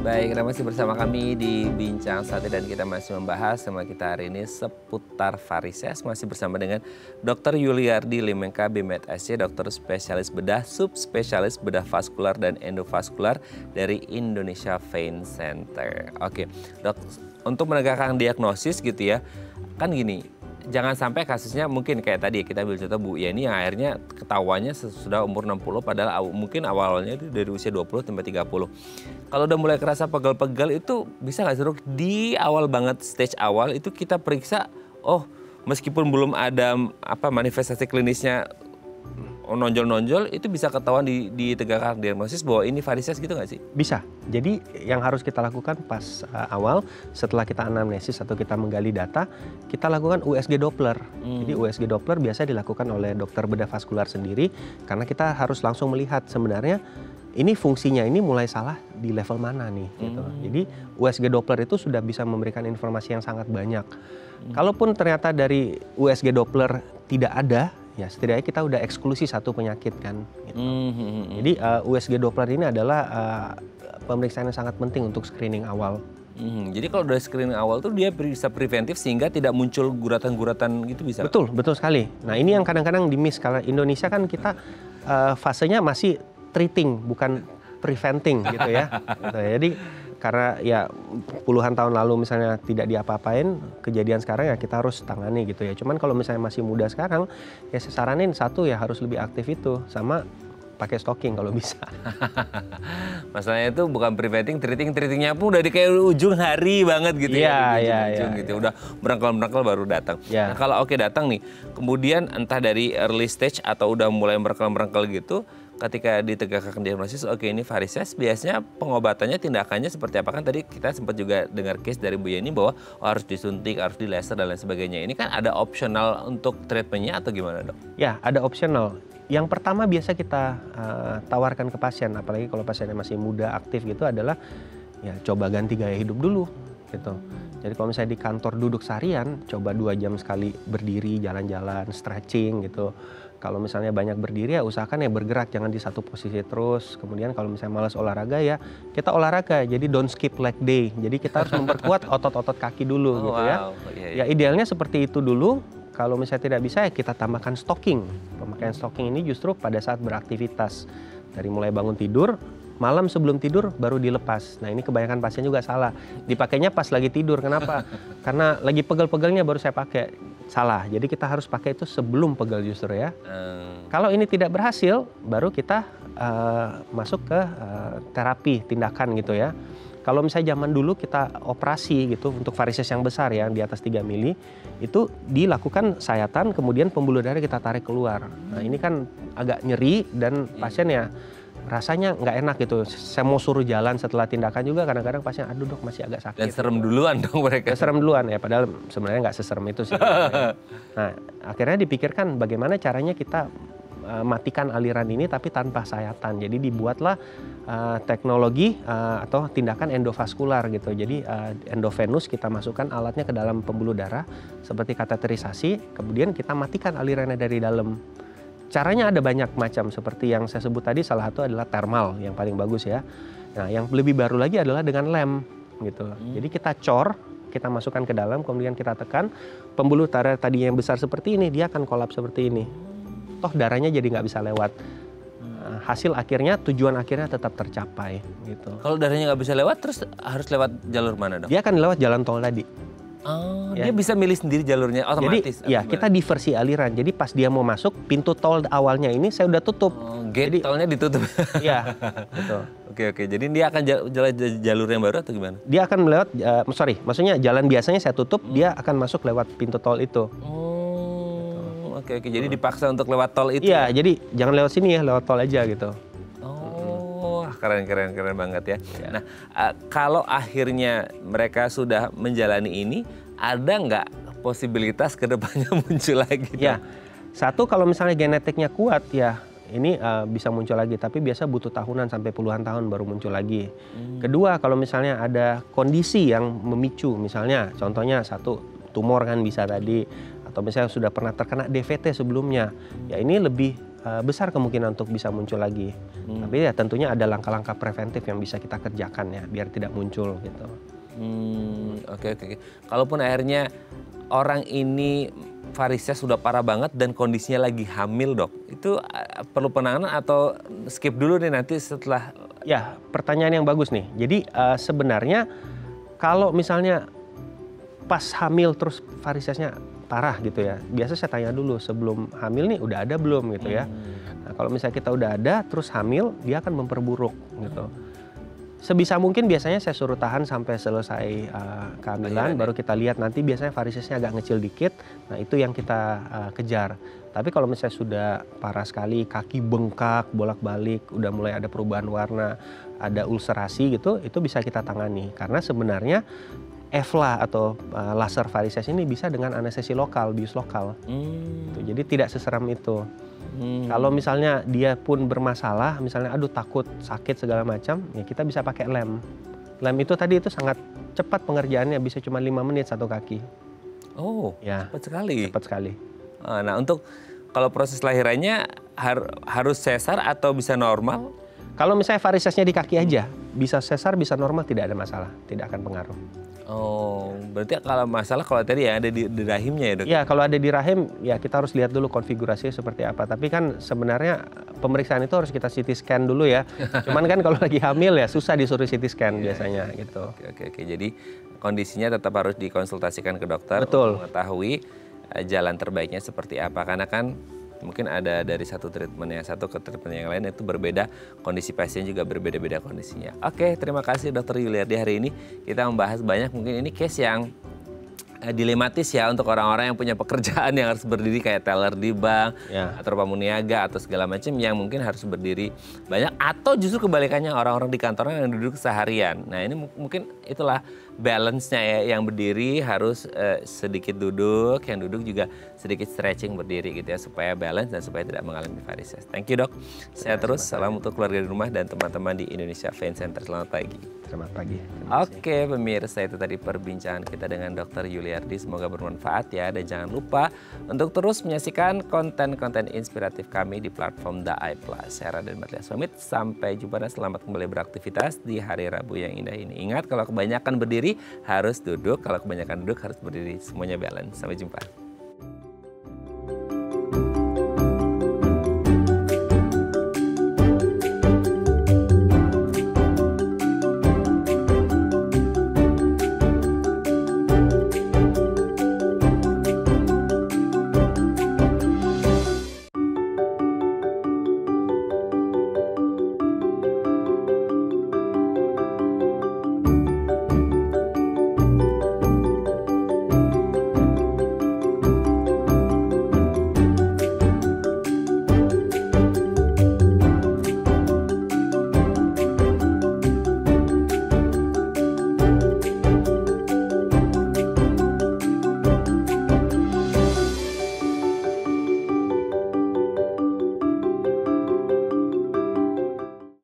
Baik, kita masih bersama kami di Bincang Sate dan kita masih membahas sama kita hari ini seputar varises. Masih bersama dengan Dr. Yuliardi Limengka, BMed SC, dokter spesialis bedah, subspesialis bedah vaskular dan endovaskular dari Indonesia Vein Center. Oke, dok, untuk menegakkan diagnosis gitu ya, kan gini, jangan sampai kasusnya mungkin kayak tadi kita ambil contoh Bu Yeni yang akhirnya ketahuannya sudah umur 60 padahal mungkin awalnya itu dari usia 20 sampai 30. Kalau udah mulai kerasa pegal-pegal itu bisa nggak sih dok di awal banget stage awal itu kita periksa meskipun belum ada manifestasi klinisnya nonjol-nonjol itu bisa ketahuan di tegakkan diagnosis bahwa ini varises gitu nggak sih? Bisa. Jadi yang harus kita lakukan pas awal setelah kita anamnesis atau kita menggali data, kita lakukan USG Doppler. Jadi USG Doppler biasa dilakukan oleh dokter bedah vaskular sendiri karena kita harus langsung melihat sebenarnya ini fungsinya ini mulai salah di level mana nih gitu. Jadi USG Doppler itu sudah bisa memberikan informasi yang sangat banyak. Kalaupun ternyata dari USG Doppler tidak ada, ya setidaknya kita udah eksklusi satu penyakit kan. Gitu. Jadi USG Doppler ini adalah pemeriksaan yang sangat penting untuk screening awal. Jadi kalau dari screening awal tuh dia bisa preventif sehingga tidak muncul guratan-guratan gitu bisa? Betul sekali. Nah ini yang kadang-kadang di-miss karena Indonesia kan kita fasenya masih treating bukan preventing gitu ya. Jadi karena ya puluhan tahun lalu misalnya tidak diapa-apain, kejadian sekarang ya kita harus tangani gitu ya. Cuman kalau misalnya masih muda sekarang, ya saya saranin satu ya harus lebih aktif itu sama pakai stocking kalau bisa. Masalahnya itu bukan preventing, treatingnya pun udah di kayak ujung hari banget gitu ya. Gitu. Udah berangkal baru datang. Nah kalau datang nih, kemudian entah dari early stage atau udah mulai berangkal gitu, ketika ditegakkan diagnosis, ini varises, biasanya pengobatannya, tindakannya seperti apa? Kan tadi kita sempat juga dengar case dari Bu Yeni bahwa harus disuntik, harus di laser dan lain sebagainya. Ini kan ada opsional untuk treatmentnya atau gimana dok? Ya, ada opsional. Yang pertama biasa kita tawarkan ke pasien, apalagi kalau pasiennya masih muda, aktif gitu adalah ya coba ganti gaya hidup dulu gitu. Jadi kalau misalnya di kantor duduk seharian, coba 2 jam sekali berdiri, jalan-jalan, stretching gitu. Kalau misalnya banyak berdiri ya usahakan ya bergerak, jangan di satu posisi terus. Kemudian kalau misalnya malas olahraga ya kita olahraga, jadi don't skip leg day. Jadi kita harus memperkuat otot-otot kaki dulu gitu ya. Ya idealnya seperti itu dulu. Kalau misalnya tidak bisa ya kita tambahkan stocking. Pemakaian stocking ini justru pada saat beraktivitas. Dari mulai bangun tidur, malam sebelum tidur baru dilepas. Nah ini kebanyakan pasien juga salah. Dipakainya pas lagi tidur, kenapa? Karena lagi pegel-pegelnya baru saya pakai. Salah, jadi kita harus pakai itu sebelum pegel justru ya. Kalau ini tidak berhasil, baru kita masuk ke terapi, tindakan gitu ya. Kalau misalnya zaman dulu kita operasi gitu untuk varises yang besar ya, di atas 3 mili, itu dilakukan sayatan, kemudian pembuluh darah kita tarik keluar. Nah ini kan agak nyeri dan pasien ya rasanya nggak enak gitu. Saya mau suruh jalan setelah tindakan juga kadang-kadang pasien, aduh dok masih agak sakit. Dan serem duluan dong mereka. Dan serem duluan ya, padahal sebenarnya nggak seserem itu sih. Nah akhirnya dipikirkan bagaimana caranya kita matikan aliran ini tapi tanpa sayatan. Jadi dibuatlah teknologi atau tindakan endovaskular gitu. Jadi endovenus kita masukkan alatnya ke dalam pembuluh darah seperti kateterisasi, kemudian kita matikan alirannya dari dalam. Caranya ada banyak macam, seperti yang saya sebut tadi, salah satu adalah thermal yang paling bagus ya. Nah yang lebih baru lagi adalah dengan lem gitu. Jadi kita cor, kita masukkan ke dalam, kemudian kita tekan, pembuluh darah tadi yang besar seperti ini, dia akan kolaps seperti ini. Toh darahnya jadi nggak bisa lewat. Hasil akhirnya, tujuan akhirnya tetap tercapai gitu. Kalau darahnya nggak bisa lewat, terus harus lewat jalur mana, Dok? Dia akan lewat jalan tol tadi. Oh, ya. Dia bisa milih sendiri jalurnya otomatis? Jadi ya kita diversi aliran. Jadi pas dia mau masuk, pintu tol awalnya ini saya udah tutup. Gate tolnya ditutup? Iya, betul. Oke. Jadi dia akan jalan jalur yang baru atau gimana? Dia akan melewat, maksudnya jalan biasanya saya tutup, dia akan masuk lewat pintu tol itu. Oke. Jadi dipaksa untuk lewat tol itu? Iya, jadi jangan lewat sini ya, lewat tol aja gitu. Keren banget ya. Nah, kalau akhirnya mereka sudah menjalani ini, ada nggak posibilitas kedepannya muncul lagi? Ya, satu kalau misalnya genetiknya kuat ya, ini bisa muncul lagi. Tapi biasa butuh tahunan sampai puluhan tahun baru muncul lagi. Kedua, kalau misalnya ada kondisi yang memicu, misalnya contohnya satu tumor kan bisa tadi, atau misalnya sudah pernah terkena DVT sebelumnya, ya ini lebih besar kemungkinan untuk bisa muncul lagi. Tapi ya tentunya ada langkah-langkah preventif yang bisa kita kerjakan ya biar tidak muncul gitu. Oke. Kalaupun akhirnya orang ini varises sudah parah banget dan kondisinya lagi hamil, Dok, itu perlu penanganan atau skip dulu nih nanti setelah? Ya, pertanyaan yang bagus nih. Jadi sebenarnya kalau misalnya pas hamil terus varisesnya parah gitu ya, biasa saya tanya dulu sebelum hamil nih udah ada belum gitu ya. Nah, kalau misalnya kita udah ada terus hamil, dia akan memperburuk gitu. Sebisa mungkin biasanya saya suruh tahan sampai selesai kehamilan, baru kita lihat nanti biasanya varisesnya agak ngecil dikit, nah itu yang kita kejar. Tapi kalau misalnya sudah parah sekali, kaki bengkak, bolak-balik, udah mulai ada perubahan warna, ada ulcerasi gitu, itu bisa kita tangani. Karena sebenarnya EVLA atau laser varises ini bisa dengan anestesi lokal, bius lokal. Jadi tidak seseram itu. Kalau misalnya dia pun bermasalah, misalnya aduh takut sakit segala macam, ya kita bisa pakai lem. Lem itu tadi itu sangat cepat pengerjaannya, bisa cuma 5 menit satu kaki. Oh, ya, cepat sekali. Cepat sekali. Nah, untuk kalau proses lahirannya harus sesar atau bisa normal? Kalau misalnya varisesnya di kaki aja, bisa sesar, bisa normal, tidak ada masalah, tidak akan pengaruh. Oh, berarti kalau masalah kalau tadi ya ada di rahimnya ya, Dok? Ya, kalau ada di rahim ya kita harus lihat dulu konfigurasinya seperti apa. Tapi kan sebenarnya pemeriksaan itu harus kita CT scan dulu ya. Cuman kan kalau lagi hamil ya susah disuruh CT scan biasanya gitu. Oke. Jadi kondisinya tetap harus dikonsultasikan ke dokter. Betul. Untuk mengetahui jalan terbaiknya seperti apa. Karena kan mungkin ada dari satu treatment yang satu ke treatment yang lain itu berbeda, kondisi pasien juga berbeda-beda kondisinya. Oke, terima kasih Dr. Yuliardi. Hari ini kita membahas banyak, mungkin ini case yang dilematis ya untuk orang-orang yang punya pekerjaan yang harus berdiri kayak teller di bank atau pamuniaga atau segala macam yang mungkin harus berdiri banyak, atau justru kebalikannya orang-orang di kantornya yang duduk seharian. Nah ini mungkin itulah balance-nya ya, yang berdiri harus sedikit duduk, yang duduk juga sedikit stretching berdiri gitu ya supaya balance dan supaya tidak mengalami varises. Thank you, Dok. Sehat terus. Salam untuk keluarga di rumah dan teman-teman di Indonesia Vein Center. Selamat pagi. Selamat pagi. Oke, pemirsa, itu tadi perbincangan kita dengan Dr. Yuliardi. Semoga bermanfaat ya. Dan jangan lupa untuk terus menyaksikan konten-konten inspiratif kami di platform The Eye Plus. Saya Raden Batlias pamit. Sampai jumpa dan selamat kembali beraktivitas di hari Rabu yang indah ini. Ingat, kalau kebanyakan berdiri harus duduk. Kalau kebanyakan duduk harus berdiri. Semuanya balance. Sampai jumpa.